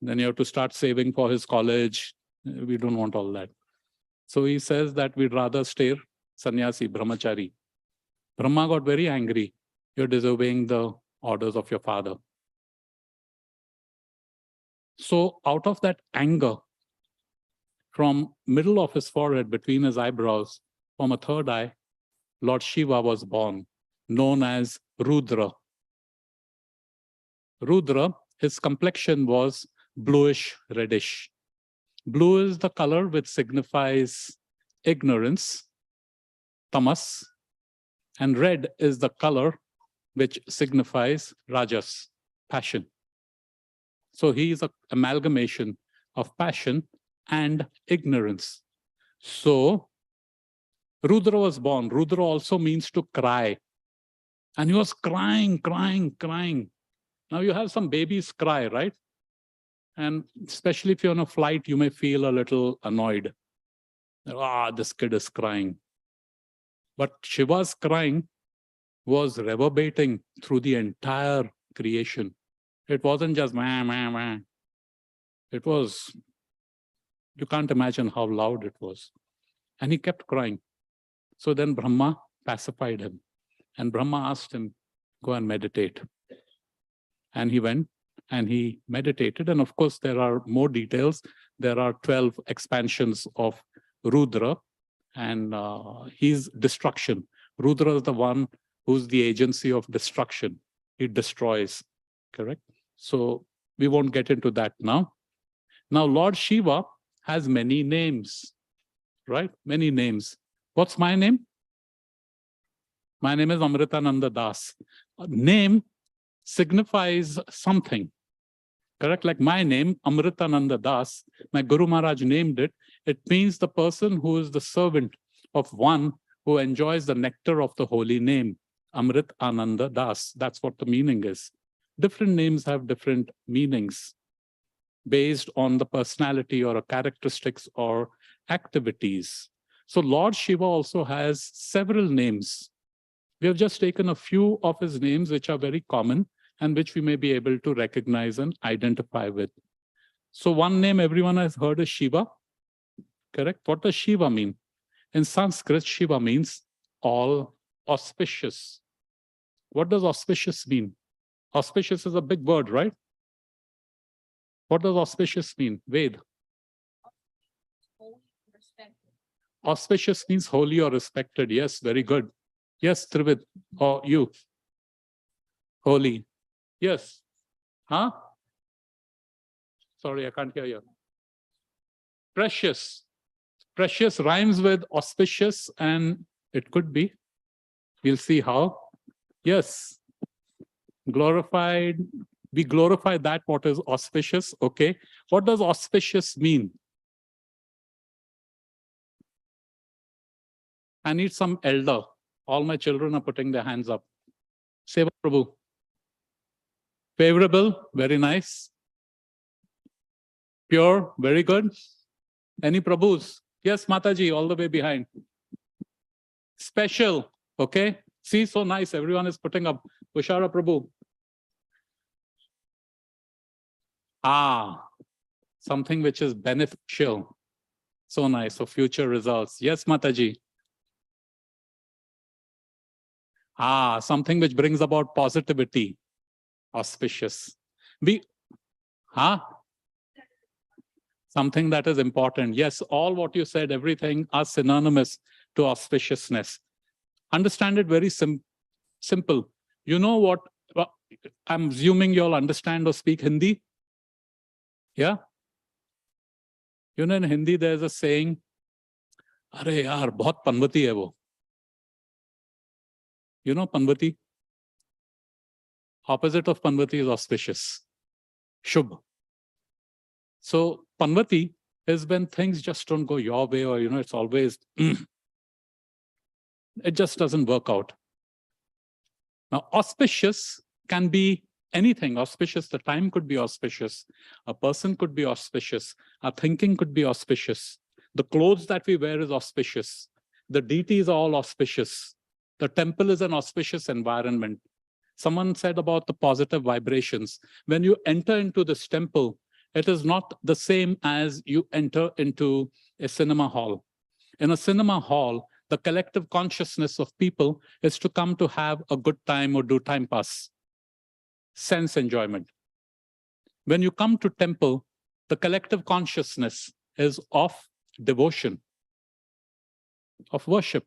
Then you have to start saving for his college. We don't want all that. So he says that we'd rather stay sannyasi, brahmachari. Brahma got very angry. You're disobeying the orders of your father. So out of that anger, from middle of his forehead, between his eyebrows, from a third eye, Lord Shiva was born, known as Rudra. Rudra, his complexion was bluish reddish. Blue is the color which signifies ignorance, tamas, and red is the color which signifies rajas, passion. So he is an amalgamation of passion and ignorance. So Rudra was born. Rudra also means to cry. And he was crying. Now you have some babies cry, right? And especially if you're on a flight, you may feel a little annoyed. This kid is crying. But Shiva's crying was reverberating through the entire creation. It wasn't just wah. It was, you can't imagine how loud it was. And he kept crying. So then Brahma pacified him. And Brahma asked him, go and meditate. And he went and he meditated. And of course, there are more details. There are 12 expansions of Rudra, and he's destruction. Rudra is the one who's the agency of destruction. It destroys, correct? So we won't get into that now. Now, Lord Shiva has many names, right? Many names. What's my name? My name is Amritananda Das. Name signifies something, correct? Like my name, Amritananda Das, my Guru Maharaj named it. It means the person who is the servant of one who enjoys the nectar of the holy name, Amrit Ananda Das. That's what the meaning is. Different names have different meanings based on the personality or characteristics or activities. So Lord Shiva also has several names. We have just taken a few of his names, which are very common and which we may be able to recognize and identify with. So one name everyone has heard is Shiva, correct? What does Shiva mean? In Sanskrit, Shiva means all auspicious. What does auspicious mean? Auspicious is a big word, right? What does auspicious mean? Ved. Auspicious means holy or respected. Yes, very good. Yes, Trivid, or you. Holy. Yes. Huh? Sorry, I can't hear you. Precious. Precious rhymes with auspicious, and it could be. We'll see how. Yes. Glorified. We glorify that what is auspicious. Okay. What does auspicious mean? I need some elder. All my children are putting their hands up. Seva Prabhu. Favorable, very nice. Pure, very good. Any Prabhus? Yes, Mataji, all the way behind. Special, okay. See, so nice. Everyone is putting up. Ushara Prabhu. Something which is beneficial. So nice. So future results. Yes, Mataji. Something which brings about positivity. Auspicious. Something that is important. Yes, all what you said, everything are synonymous to auspiciousness. Understand it very simple. You know what? I'm assuming you all understand or speak Hindi. Yeah? You know, in Hindi, there's a saying, Are yaar, bahut panvati hai wo. You know panvati? Opposite of panvati is auspicious. Shubh. So panvati is when things just don't go your way, or, it's always, it just doesn't work out. Now, auspicious can be anything. Auspicious, the time could be auspicious. A person could be auspicious. Our thinking could be auspicious. The clothes that we wear is auspicious. The deities are all auspicious. The temple is an auspicious environment. Someone said about the positive vibrations. When you enter into this temple, it is not the same as you enter into a cinema hall. In a cinema hall, the collective consciousness of people is to come to have a good time or do time pass. Sense enjoyment. When you come to temple, the collective consciousness is of devotion, of worship.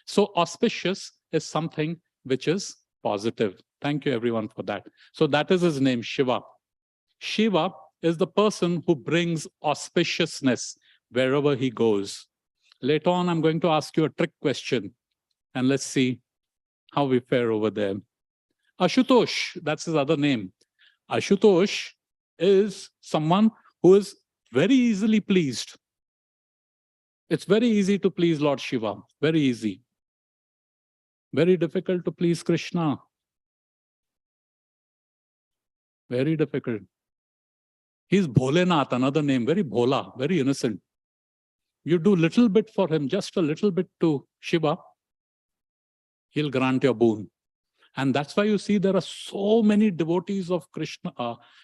So auspicious is something which is positive. Thank you everyone for that. So that is his name, Shiva. Shiva is the person who brings auspiciousness wherever he goes. Later on, I'm going to ask you a trick question, and let's see how we fare over there. Ashutosh, that's his other name. Ashutosh is someone who is very easily pleased. It's very easy to please Lord Shiva, very easy. Very difficult to please Krishna. Very difficult. He's Bholenath, another name, very bhola, very innocent. You do little bit for him, just a little bit to Shiva, he'll grant your boon. And that's why you see there are so many devotees of Krishna,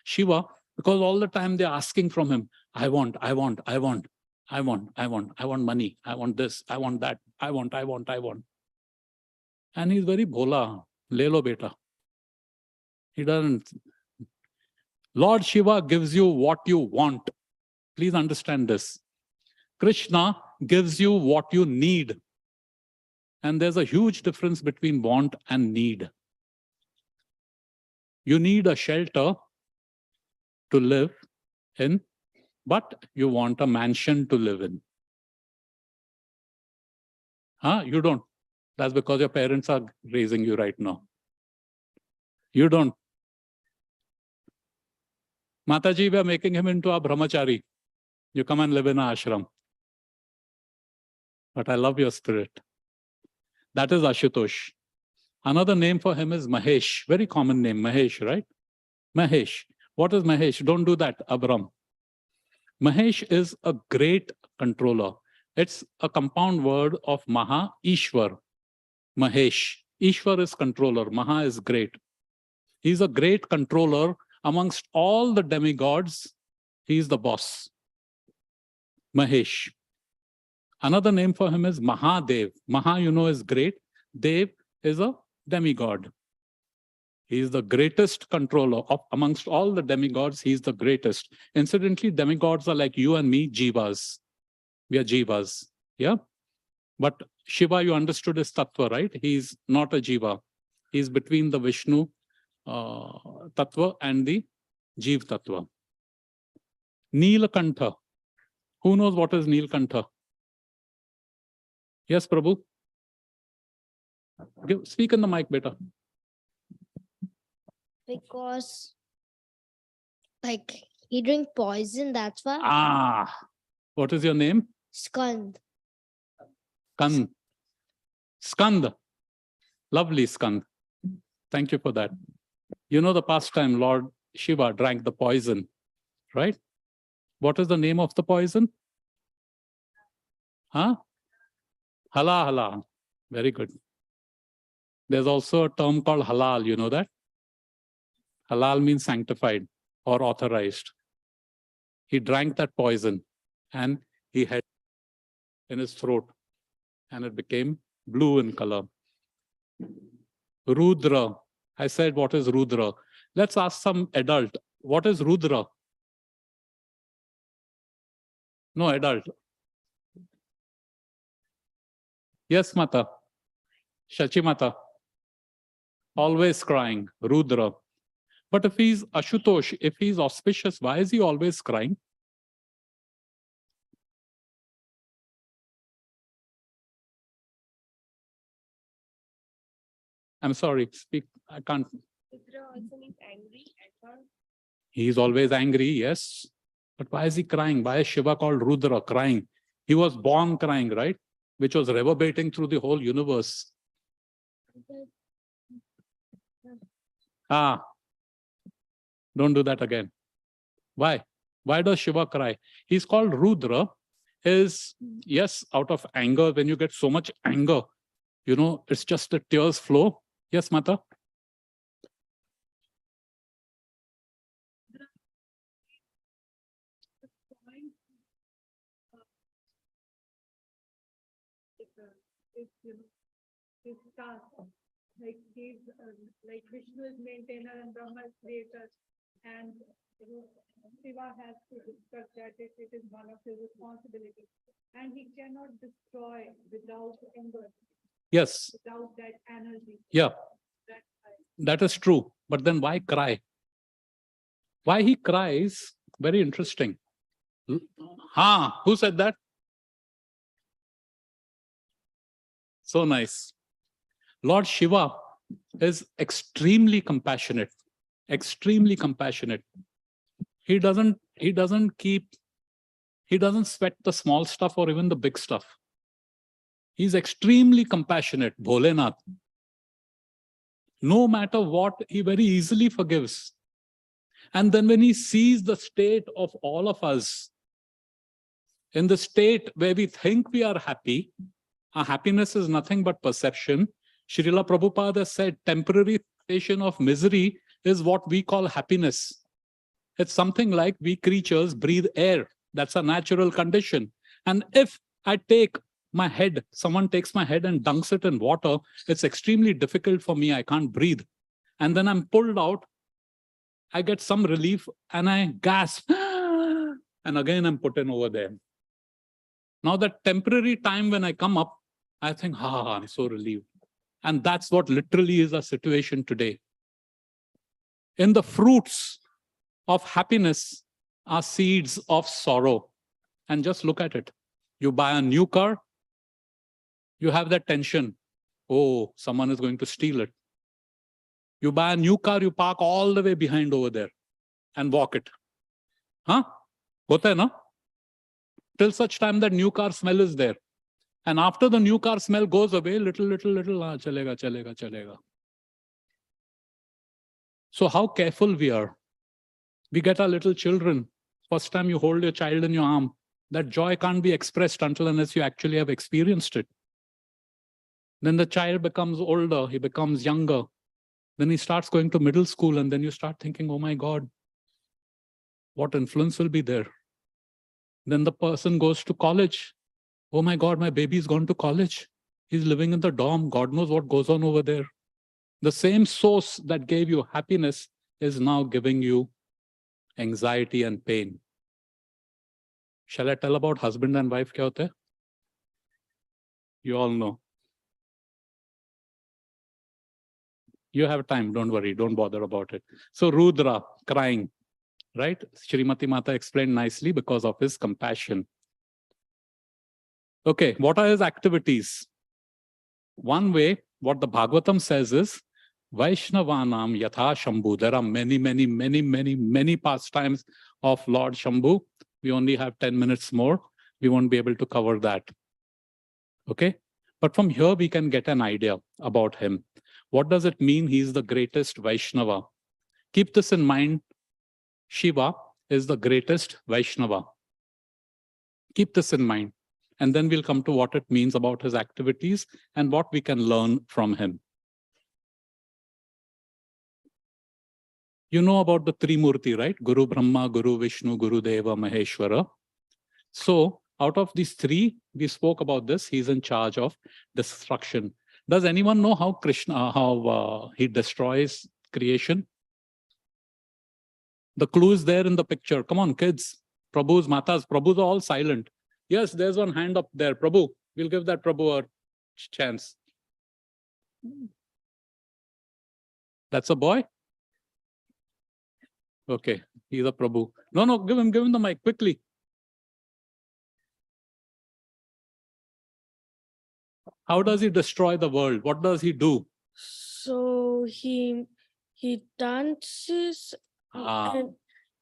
Shiva, because all the time they're asking from him, I want money, I want this, I want that, I want. And he's very bhola, le lo beta. He doesn't. Lord Shiva gives you what you want. Please understand this. Krishna gives you what you need. And there's a huge difference between want and need. You need a shelter to live in, but you want a mansion to live in. Huh? You don't. That's because your parents are raising you right now. You don't. Mataji, we are making him into a brahmachari. You come and live in our ashram. But I love your spirit. That is Ashutosh. Another name for him is Mahesh. Very common name, Mahesh, right? Mahesh. What is Mahesh? Don't do that, Abram. Mahesh is a great controller. It's a compound word of Maha, Ishwar. Mahesh. Ishwar is controller. Maha is great. He's a great controller. Amongst all the demigods, he's the boss. Mahesh. Another name for him is Mahadev. Maha, you know, is great. Dev is a demigod. He is the greatest controller of amongst all the demigods. He is the greatest. Incidentally, demigods are like you and me, jivas. We are jivas. Yeah. But Shiva, you understood his tattva, right? He's not a jiva. He's between the Vishnu tattva and the Jeev tattva. Neelakantha. Who knows what is Neelakantha? Yes, Prabhu. Speak in the mic, beta. Because like he drink poison, that's why. Ah, what is your name? Skand. Skand. Skand. Lovely Skand. Thank you for that. You know the pastime, Lord Shiva drank the poison, right? What is the name of the poison? Huh? Hala hala. Very good. There's also a term called halal, you know that? Halal means sanctified or authorized. He drank that poison and he had in his throat and it became blue in color. Rudra. I said, what is Rudra? Let's ask some adult. What is Rudra? No, adult. Yes, Mata. Shachi Mata. Always crying. Rudra. But if he's Ashutosh, if he's auspicious, why is he always crying? I'm sorry, speak. I can't. Rudra also means angry at her. He's always angry, yes. But why is he crying? Why is Shiva called Rudra, crying? He was born crying, right? Which was reverberating through the whole universe. Ah, don't do that again. Why? Why does Shiva cry? He's called Rudra. Is, yes, out of anger, when you get so much anger, you know, it's just the tears flow. Yes, Mata? His task, like he's like Vishnu is maintainer and Brahma is creator, and Shiva has to discuss that it is one of his responsibilities, and he cannot destroy without anger, Yes. without that energy. Yeah. That is true. But then why cry? Why he cries? Very interesting. Who said that? So nice. Lord Shiva is extremely compassionate. Extremely compassionate. He doesn't sweat the small stuff or even the big stuff. He's extremely compassionate, Bholenath. No matter what, he very easily forgives. And then when he sees the state of all of us, in the state where we think we are happy, our happiness is nothing but perception. Srila Prabhupada said temporary station of misery is what we call happiness. It's something like we creatures breathe air. That's a natural condition. And if I take my head, someone takes my head and dunks it in water, it's extremely difficult for me. I can't breathe. And then I'm pulled out I get some relief and I gasp. And again, I'm put in over there. Now that temporary time when I come up, I think, I'm so relieved. And that's what literally is our situation today. In the fruits of happiness are seeds of sorrow. And just look at it. You buy a new car, you have that tension. Oh, someone is going to steal it. You buy a new car, you park all the way behind over there and walk it. Huh? Hota hai na? Till such time that new car smell is there. And after the new car smell goes away, little, chalega. So how careful we are. We get our little children. First time you hold your child in your arm, that joy can't be expressed until unless you actually have experienced it. Then the child becomes older, he becomes younger. Then he starts going to middle school, and then you start thinking, oh my God, what influence will be there? Then the person goes to college. Oh my God, my baby's gone to college. He's living in the dorm. God knows what goes on over there. The same source that gave you happiness is now giving you anxiety and pain. Shall I tell about husband and wife? Kya hote hai? You all know. You have time, don't worry, don't bother about it. So Rudra, crying, right? Srimati Mata explained nicely because of his compassion. Okay, what are his activities? One way, what the Bhagavatam says is, Vaishnavanam Yatha Shambhu. There are many pastimes of Lord Shambhu. We only have 10 minutes more. We won't be able to cover that. Okay? But from here, we can get an idea about him. What does it mean he's the greatest Vaishnava? Keep this in mind. Shiva is the greatest Vaishnava. Keep this in mind. And then we'll come to what it means about his activities and what we can learn from him. You know about the Trimurti, right? Guru Brahma, Guru Vishnu, Guru Deva, Maheshwara. So out of these three, we spoke about this. He's in charge of destruction. Does anyone know how he destroys creation? The clue is there in the picture. Come on, kids. Prabhus, Matas, Prabhus are all silent. Yes, there's one hand up there. Prabhu, we'll give that Prabhu a chance. That's a boy? Okay, he's a Prabhu. No, give him the mic quickly. How does he destroy the world? What does he do? So he dances Ah.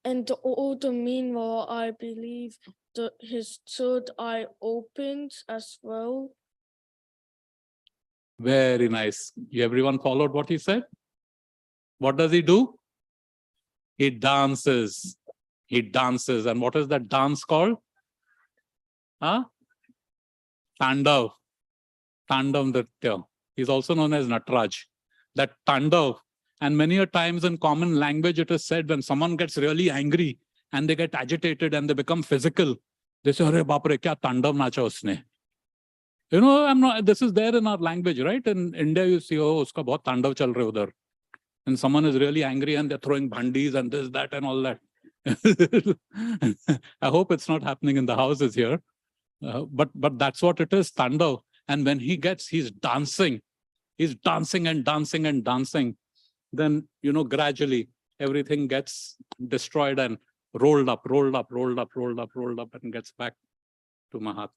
and all the meanwhile I believe his third eye opens as well. Very nice. Everyone followed what he said? What does he do? He dances. He dances. And what is that dance called? Huh? Tandav. Tandav Nritya. He's also known as Nataraj. That Tandav. And many a times in common language, it is said when someone gets really angry and they get agitated and they become physical, they say, "Arey baap re, kya Tandav nacha usne." You know, this is there in our language, right? In India, you see, oh, uska bahut Tandav chal rahe udhar. And someone is really angry and they're throwing bhandis and this, that, and all that. I hope it's not happening in the houses here. But that's what it is, Tandav. And when he's dancing. He's dancing and dancing and dancing. Then, gradually everything gets destroyed and rolled up and gets back to Mahat.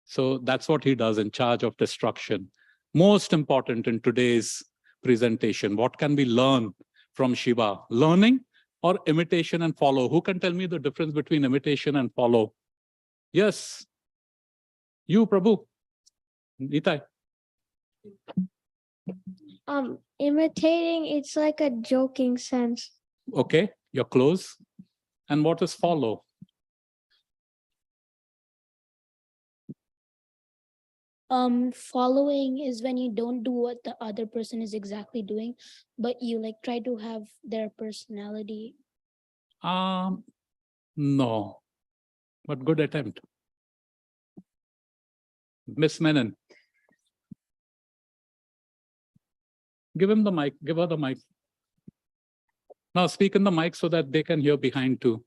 So that's what he does, in charge of destruction. Most important in today's presentation, what can we learn from Shiva? Learning or imitation and follow? Who can tell me the difference between imitation and follow? Yes. You, Prabhu. Nitai. Imitating, it's like a joking sense. Okay, you're close. And what is follow? Following is when you don't do what the other person is exactly doing, but you like try to have their personality. No, but good attempt. Miss Menon. Give him the mic, give her the mic. Now speak in the mic so that they can hear behind too.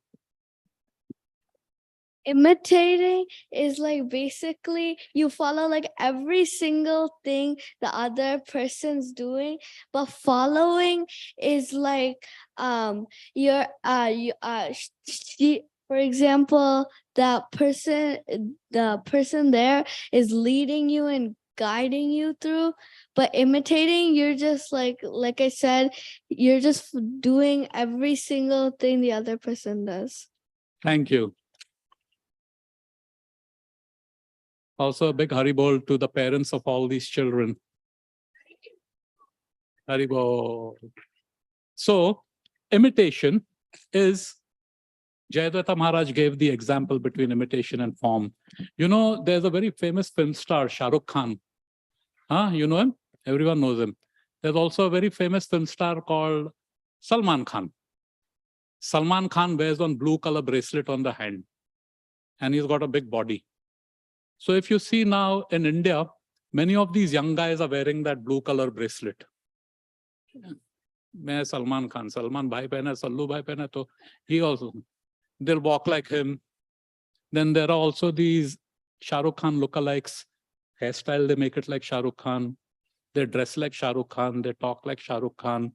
Imitating is like basically you follow like every single thing the other person's doing, but following is like you're for example, the person there is leading you and guiding you through, but imitating, you're just like I said, you're just doing every single thing the other person does. Thank you. Also a big Haribol to the parents of all these children. Haribol. So imitation is, Jayadvaita Maharaj gave the example between imitation and form. You know, there's a very famous film star, Shah Rukh Khan. Huh? You know him? Everyone knows him. There's also a very famous film star called Salman Khan. Salman Khan wears one blue color bracelet on the hand, and he's got a big body. So if you see now in India, many of these young guys are wearing that blue color bracelet. Main Salman Khan, Salman bhai pehna, Sallu bhai pehna, to he also, they'll walk like him. Then there are also these Shah Rukh Khan lookalikes, hairstyle, they make it like Shah Rukh Khan. They dress like Shah Rukh Khan, they talk like Shah Rukh Khan.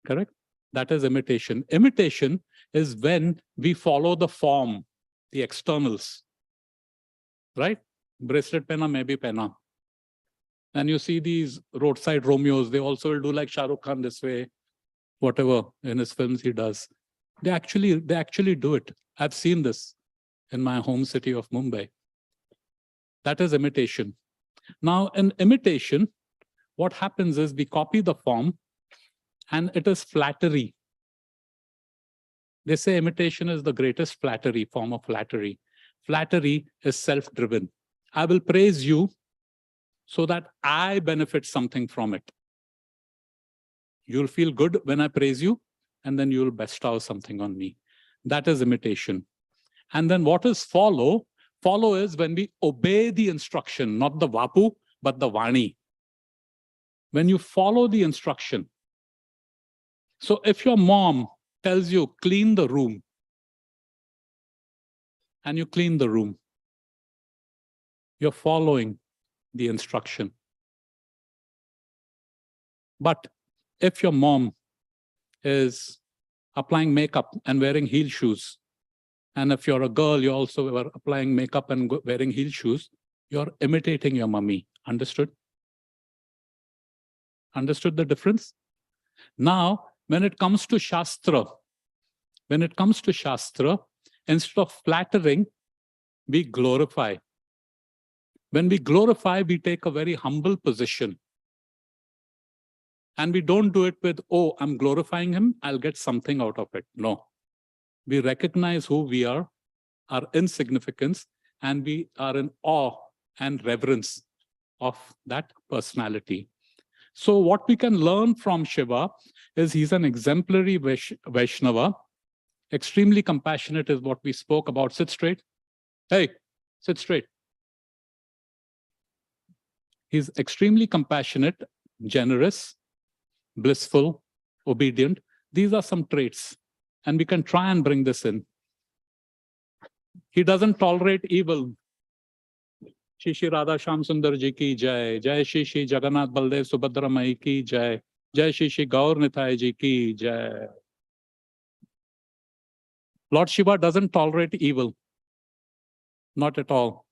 Correct? That is imitation. Imitation is when we follow the form, the externals. Right? Bracelet pehna, main bhi pehna. And you see these roadside Romeos, they also will do like Shah Rukh Khan this way, whatever in his films he does. They actually do it. I've seen this in my home city of Mumbai. That is imitation. Now in imitation, what happens is we copy the form and it is flattery. They say imitation is the greatest form of flattery. Flattery is self-driven. I will praise you so that I benefit something from it. You'll feel good when I praise you, and then you'll bestow something on me. That is imitation. And then what is follow? Follow is when we obey the instruction, not the vapu, but the vani. When you follow the instruction. So if your mom tells you, clean the room, and you clean the room, you're following the instruction. But if your mom is applying makeup and wearing heel shoes, and if you're a girl, you also are applying makeup and wearing heel shoes, you're imitating your mummy. Understood? Understood the difference? Now, when it comes to Shastra, instead of flattering, we glorify. When we glorify, we take a very humble position. And we don't do it with, oh, I'm glorifying him, I'll get something out of it. No. We recognize who we are, our insignificance, and we are in awe and reverence of that personality. So what we can learn from Shiva is he's an exemplary Vaishnava, extremely compassionate is what we spoke about. Sit straight. Hey, sit straight. He's extremely compassionate, generous, blissful, obedient. These are some traits, and we can try and bring this in. He doesn't tolerate evil. Shri Shri Radha Shyam Sundar Ji ki jai. Jai Shri Shri Jagannath Baldev Subhadra Mai ki jai. Jai Shri Shri Gaur Nitai Ji ki jai. Lord Shiva doesn't tolerate evil. Not at all.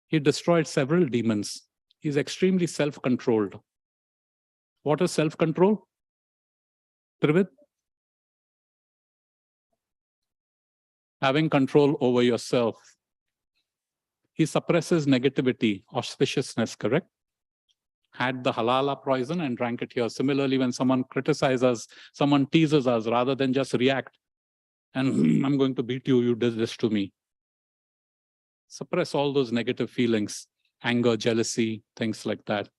He destroyed several demons. He's extremely self-controlled. What is self-control? Trivid? Having control over yourself. He suppresses negativity, auspiciousness, correct? Had the halala poison and drank it here. Similarly, when someone criticizes us, someone teases us, rather than just react, and I'm going to beat you, you did this to me. Suppress all those negative feelings, anger, jealousy, things like that.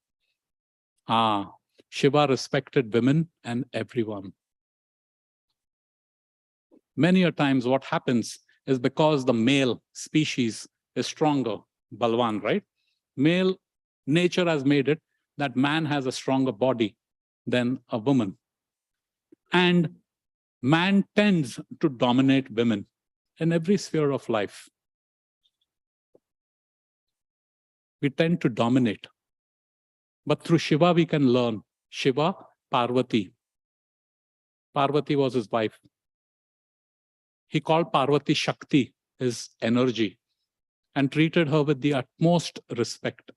Shiva respected women and everyone. Many a times what happens is because the male species is stronger, Balwan, right? Male nature has made it that man has a stronger body than a woman. And man tends to dominate women in every sphere of life. We tend to dominate. But through Shiva, we can learn. Shiva, Parvati. Parvati was his wife. He called Parvati Shakti, his energy, and treated her with the utmost respect.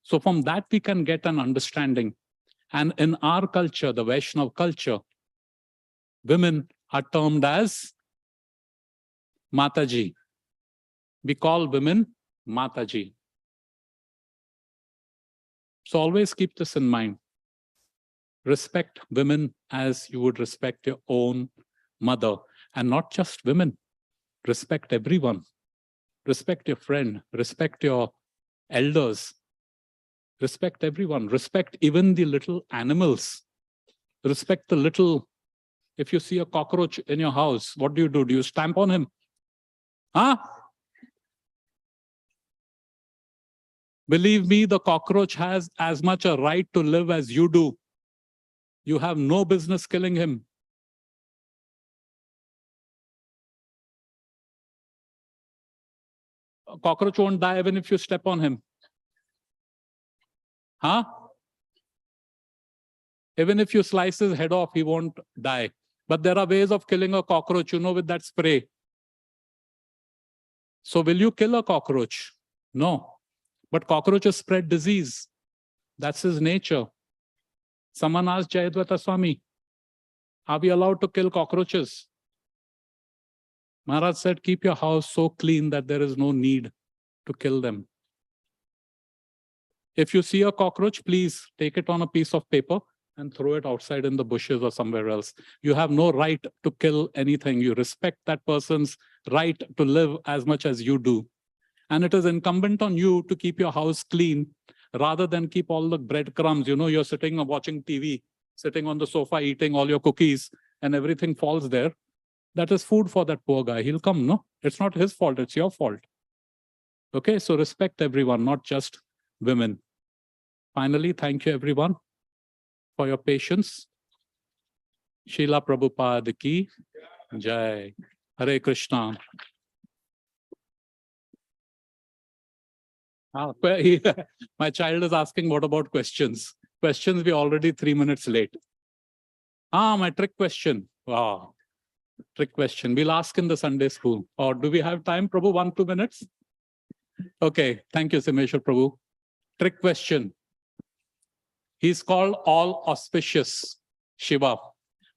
So from that, we can get an understanding. And in our culture, the Vaishnav culture, women are termed as Mataji. We call women Mataji. So always keep this in mind. Respect women as you would respect your own mother. And not just women. Respect everyone. Respect your friend. Respect your elders. Respect everyone. Respect even the little animals. Respect the little. If you see a cockroach in your house, what do? Do you stamp on him? Huh? Believe me, the cockroach has as much a right to live as you do. You have no business killing him. A cockroach won't die even if you step on him. Huh? Even if you slice his head off, he won't die. But there are ways of killing a cockroach, with that spray. So will you kill a cockroach? No. But cockroaches spread disease. That's his nature. Someone asked Jayadvaita Swami, are we allowed to kill cockroaches? Maharaj said, keep your house so clean that there is no need to kill them. If you see a cockroach, please take it on a piece of paper and throw it outside in the bushes or somewhere else. You have no right to kill anything. You respect that person's right to live as much as you do. And it is incumbent on you to keep your house clean rather than keep all the breadcrumbs. You're sitting watching TV, sitting on the sofa, eating all your cookies, and everything falls there. That is food for that poor guy. He'll come, no? It's not his fault, it's your fault. Okay, so respect everyone, not just women. Finally, thank you everyone for your patience. Srila Prabhupada ki Jai. Hare Krishna. My child is asking, what about questions? Questions, we're already 3 minutes late. My trick question. Wow. Trick question. We'll ask in the Sunday school. Or do we have time, Prabhu? 1-2 minutes? Okay. Thank you, Simeshwar Prabhu. Trick question. He's called all auspicious Shiva.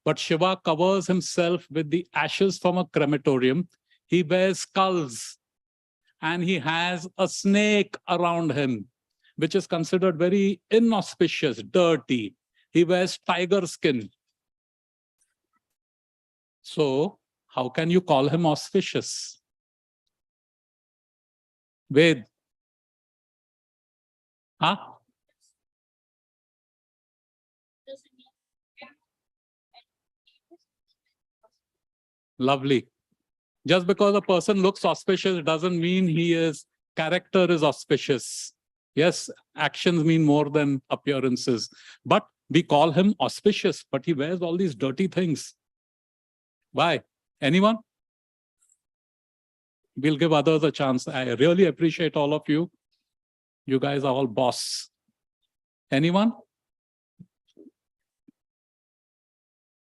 But Shiva covers himself with the ashes from a crematorium. He wears skulls. And he has a snake around him, which is considered very inauspicious, dirty. He wears tiger skin. So, how can you call him auspicious? Ved. Huh? Lovely. Just because a person looks auspicious doesn't mean his character is auspicious. Yes, actions mean more than appearances. But we call him auspicious, but he wears all these dirty things. Why? Anyone? We'll give others a chance. I really appreciate all of you. You guys are all boss. Anyone?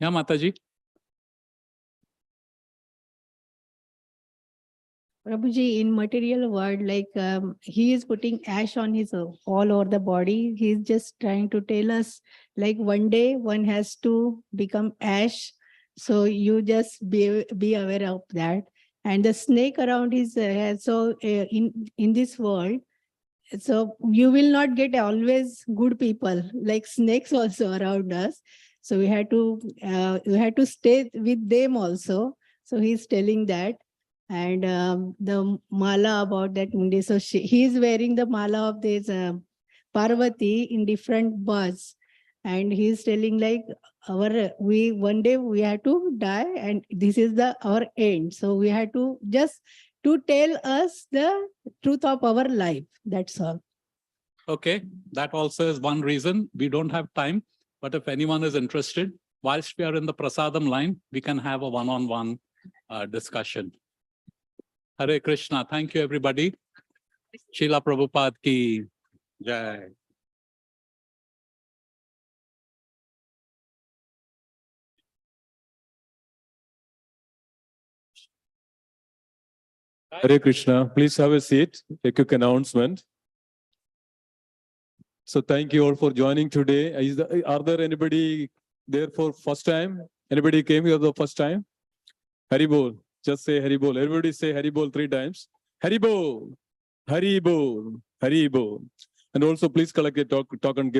Yeah, Mataji? Prabhuji, in material world, he is putting ash on his all over the body. He's just trying to tell us, one day one has to become ash. So you just be aware of that. And the snake around his head. So in this world, so you will not get always good people, like snakes also around us. So we had to stay with them also. So he's telling that. And the mala about that Mundi. So he is wearing the mala of this Parvati in different birds. And he's telling one day we have to die and this is our end. So we had to just to tell us the truth of our life. That's all. Okay, that also is one reason. We don't have time, but if anyone is interested, whilst we are in the prasadam line, we can have a one-on-one discussion. Hare Krishna. Thank you, everybody. Srila Prabhupada ki jai. Hare Krishna, please have a seat. A quick announcement. So thank you all for joining today. Are there anybody there for first time? Anybody came here the first time? Haribol. Just say Haribol. Everybody say Haribol 3 times. Haribol. Haribol. Haribol. And also please collect a token gift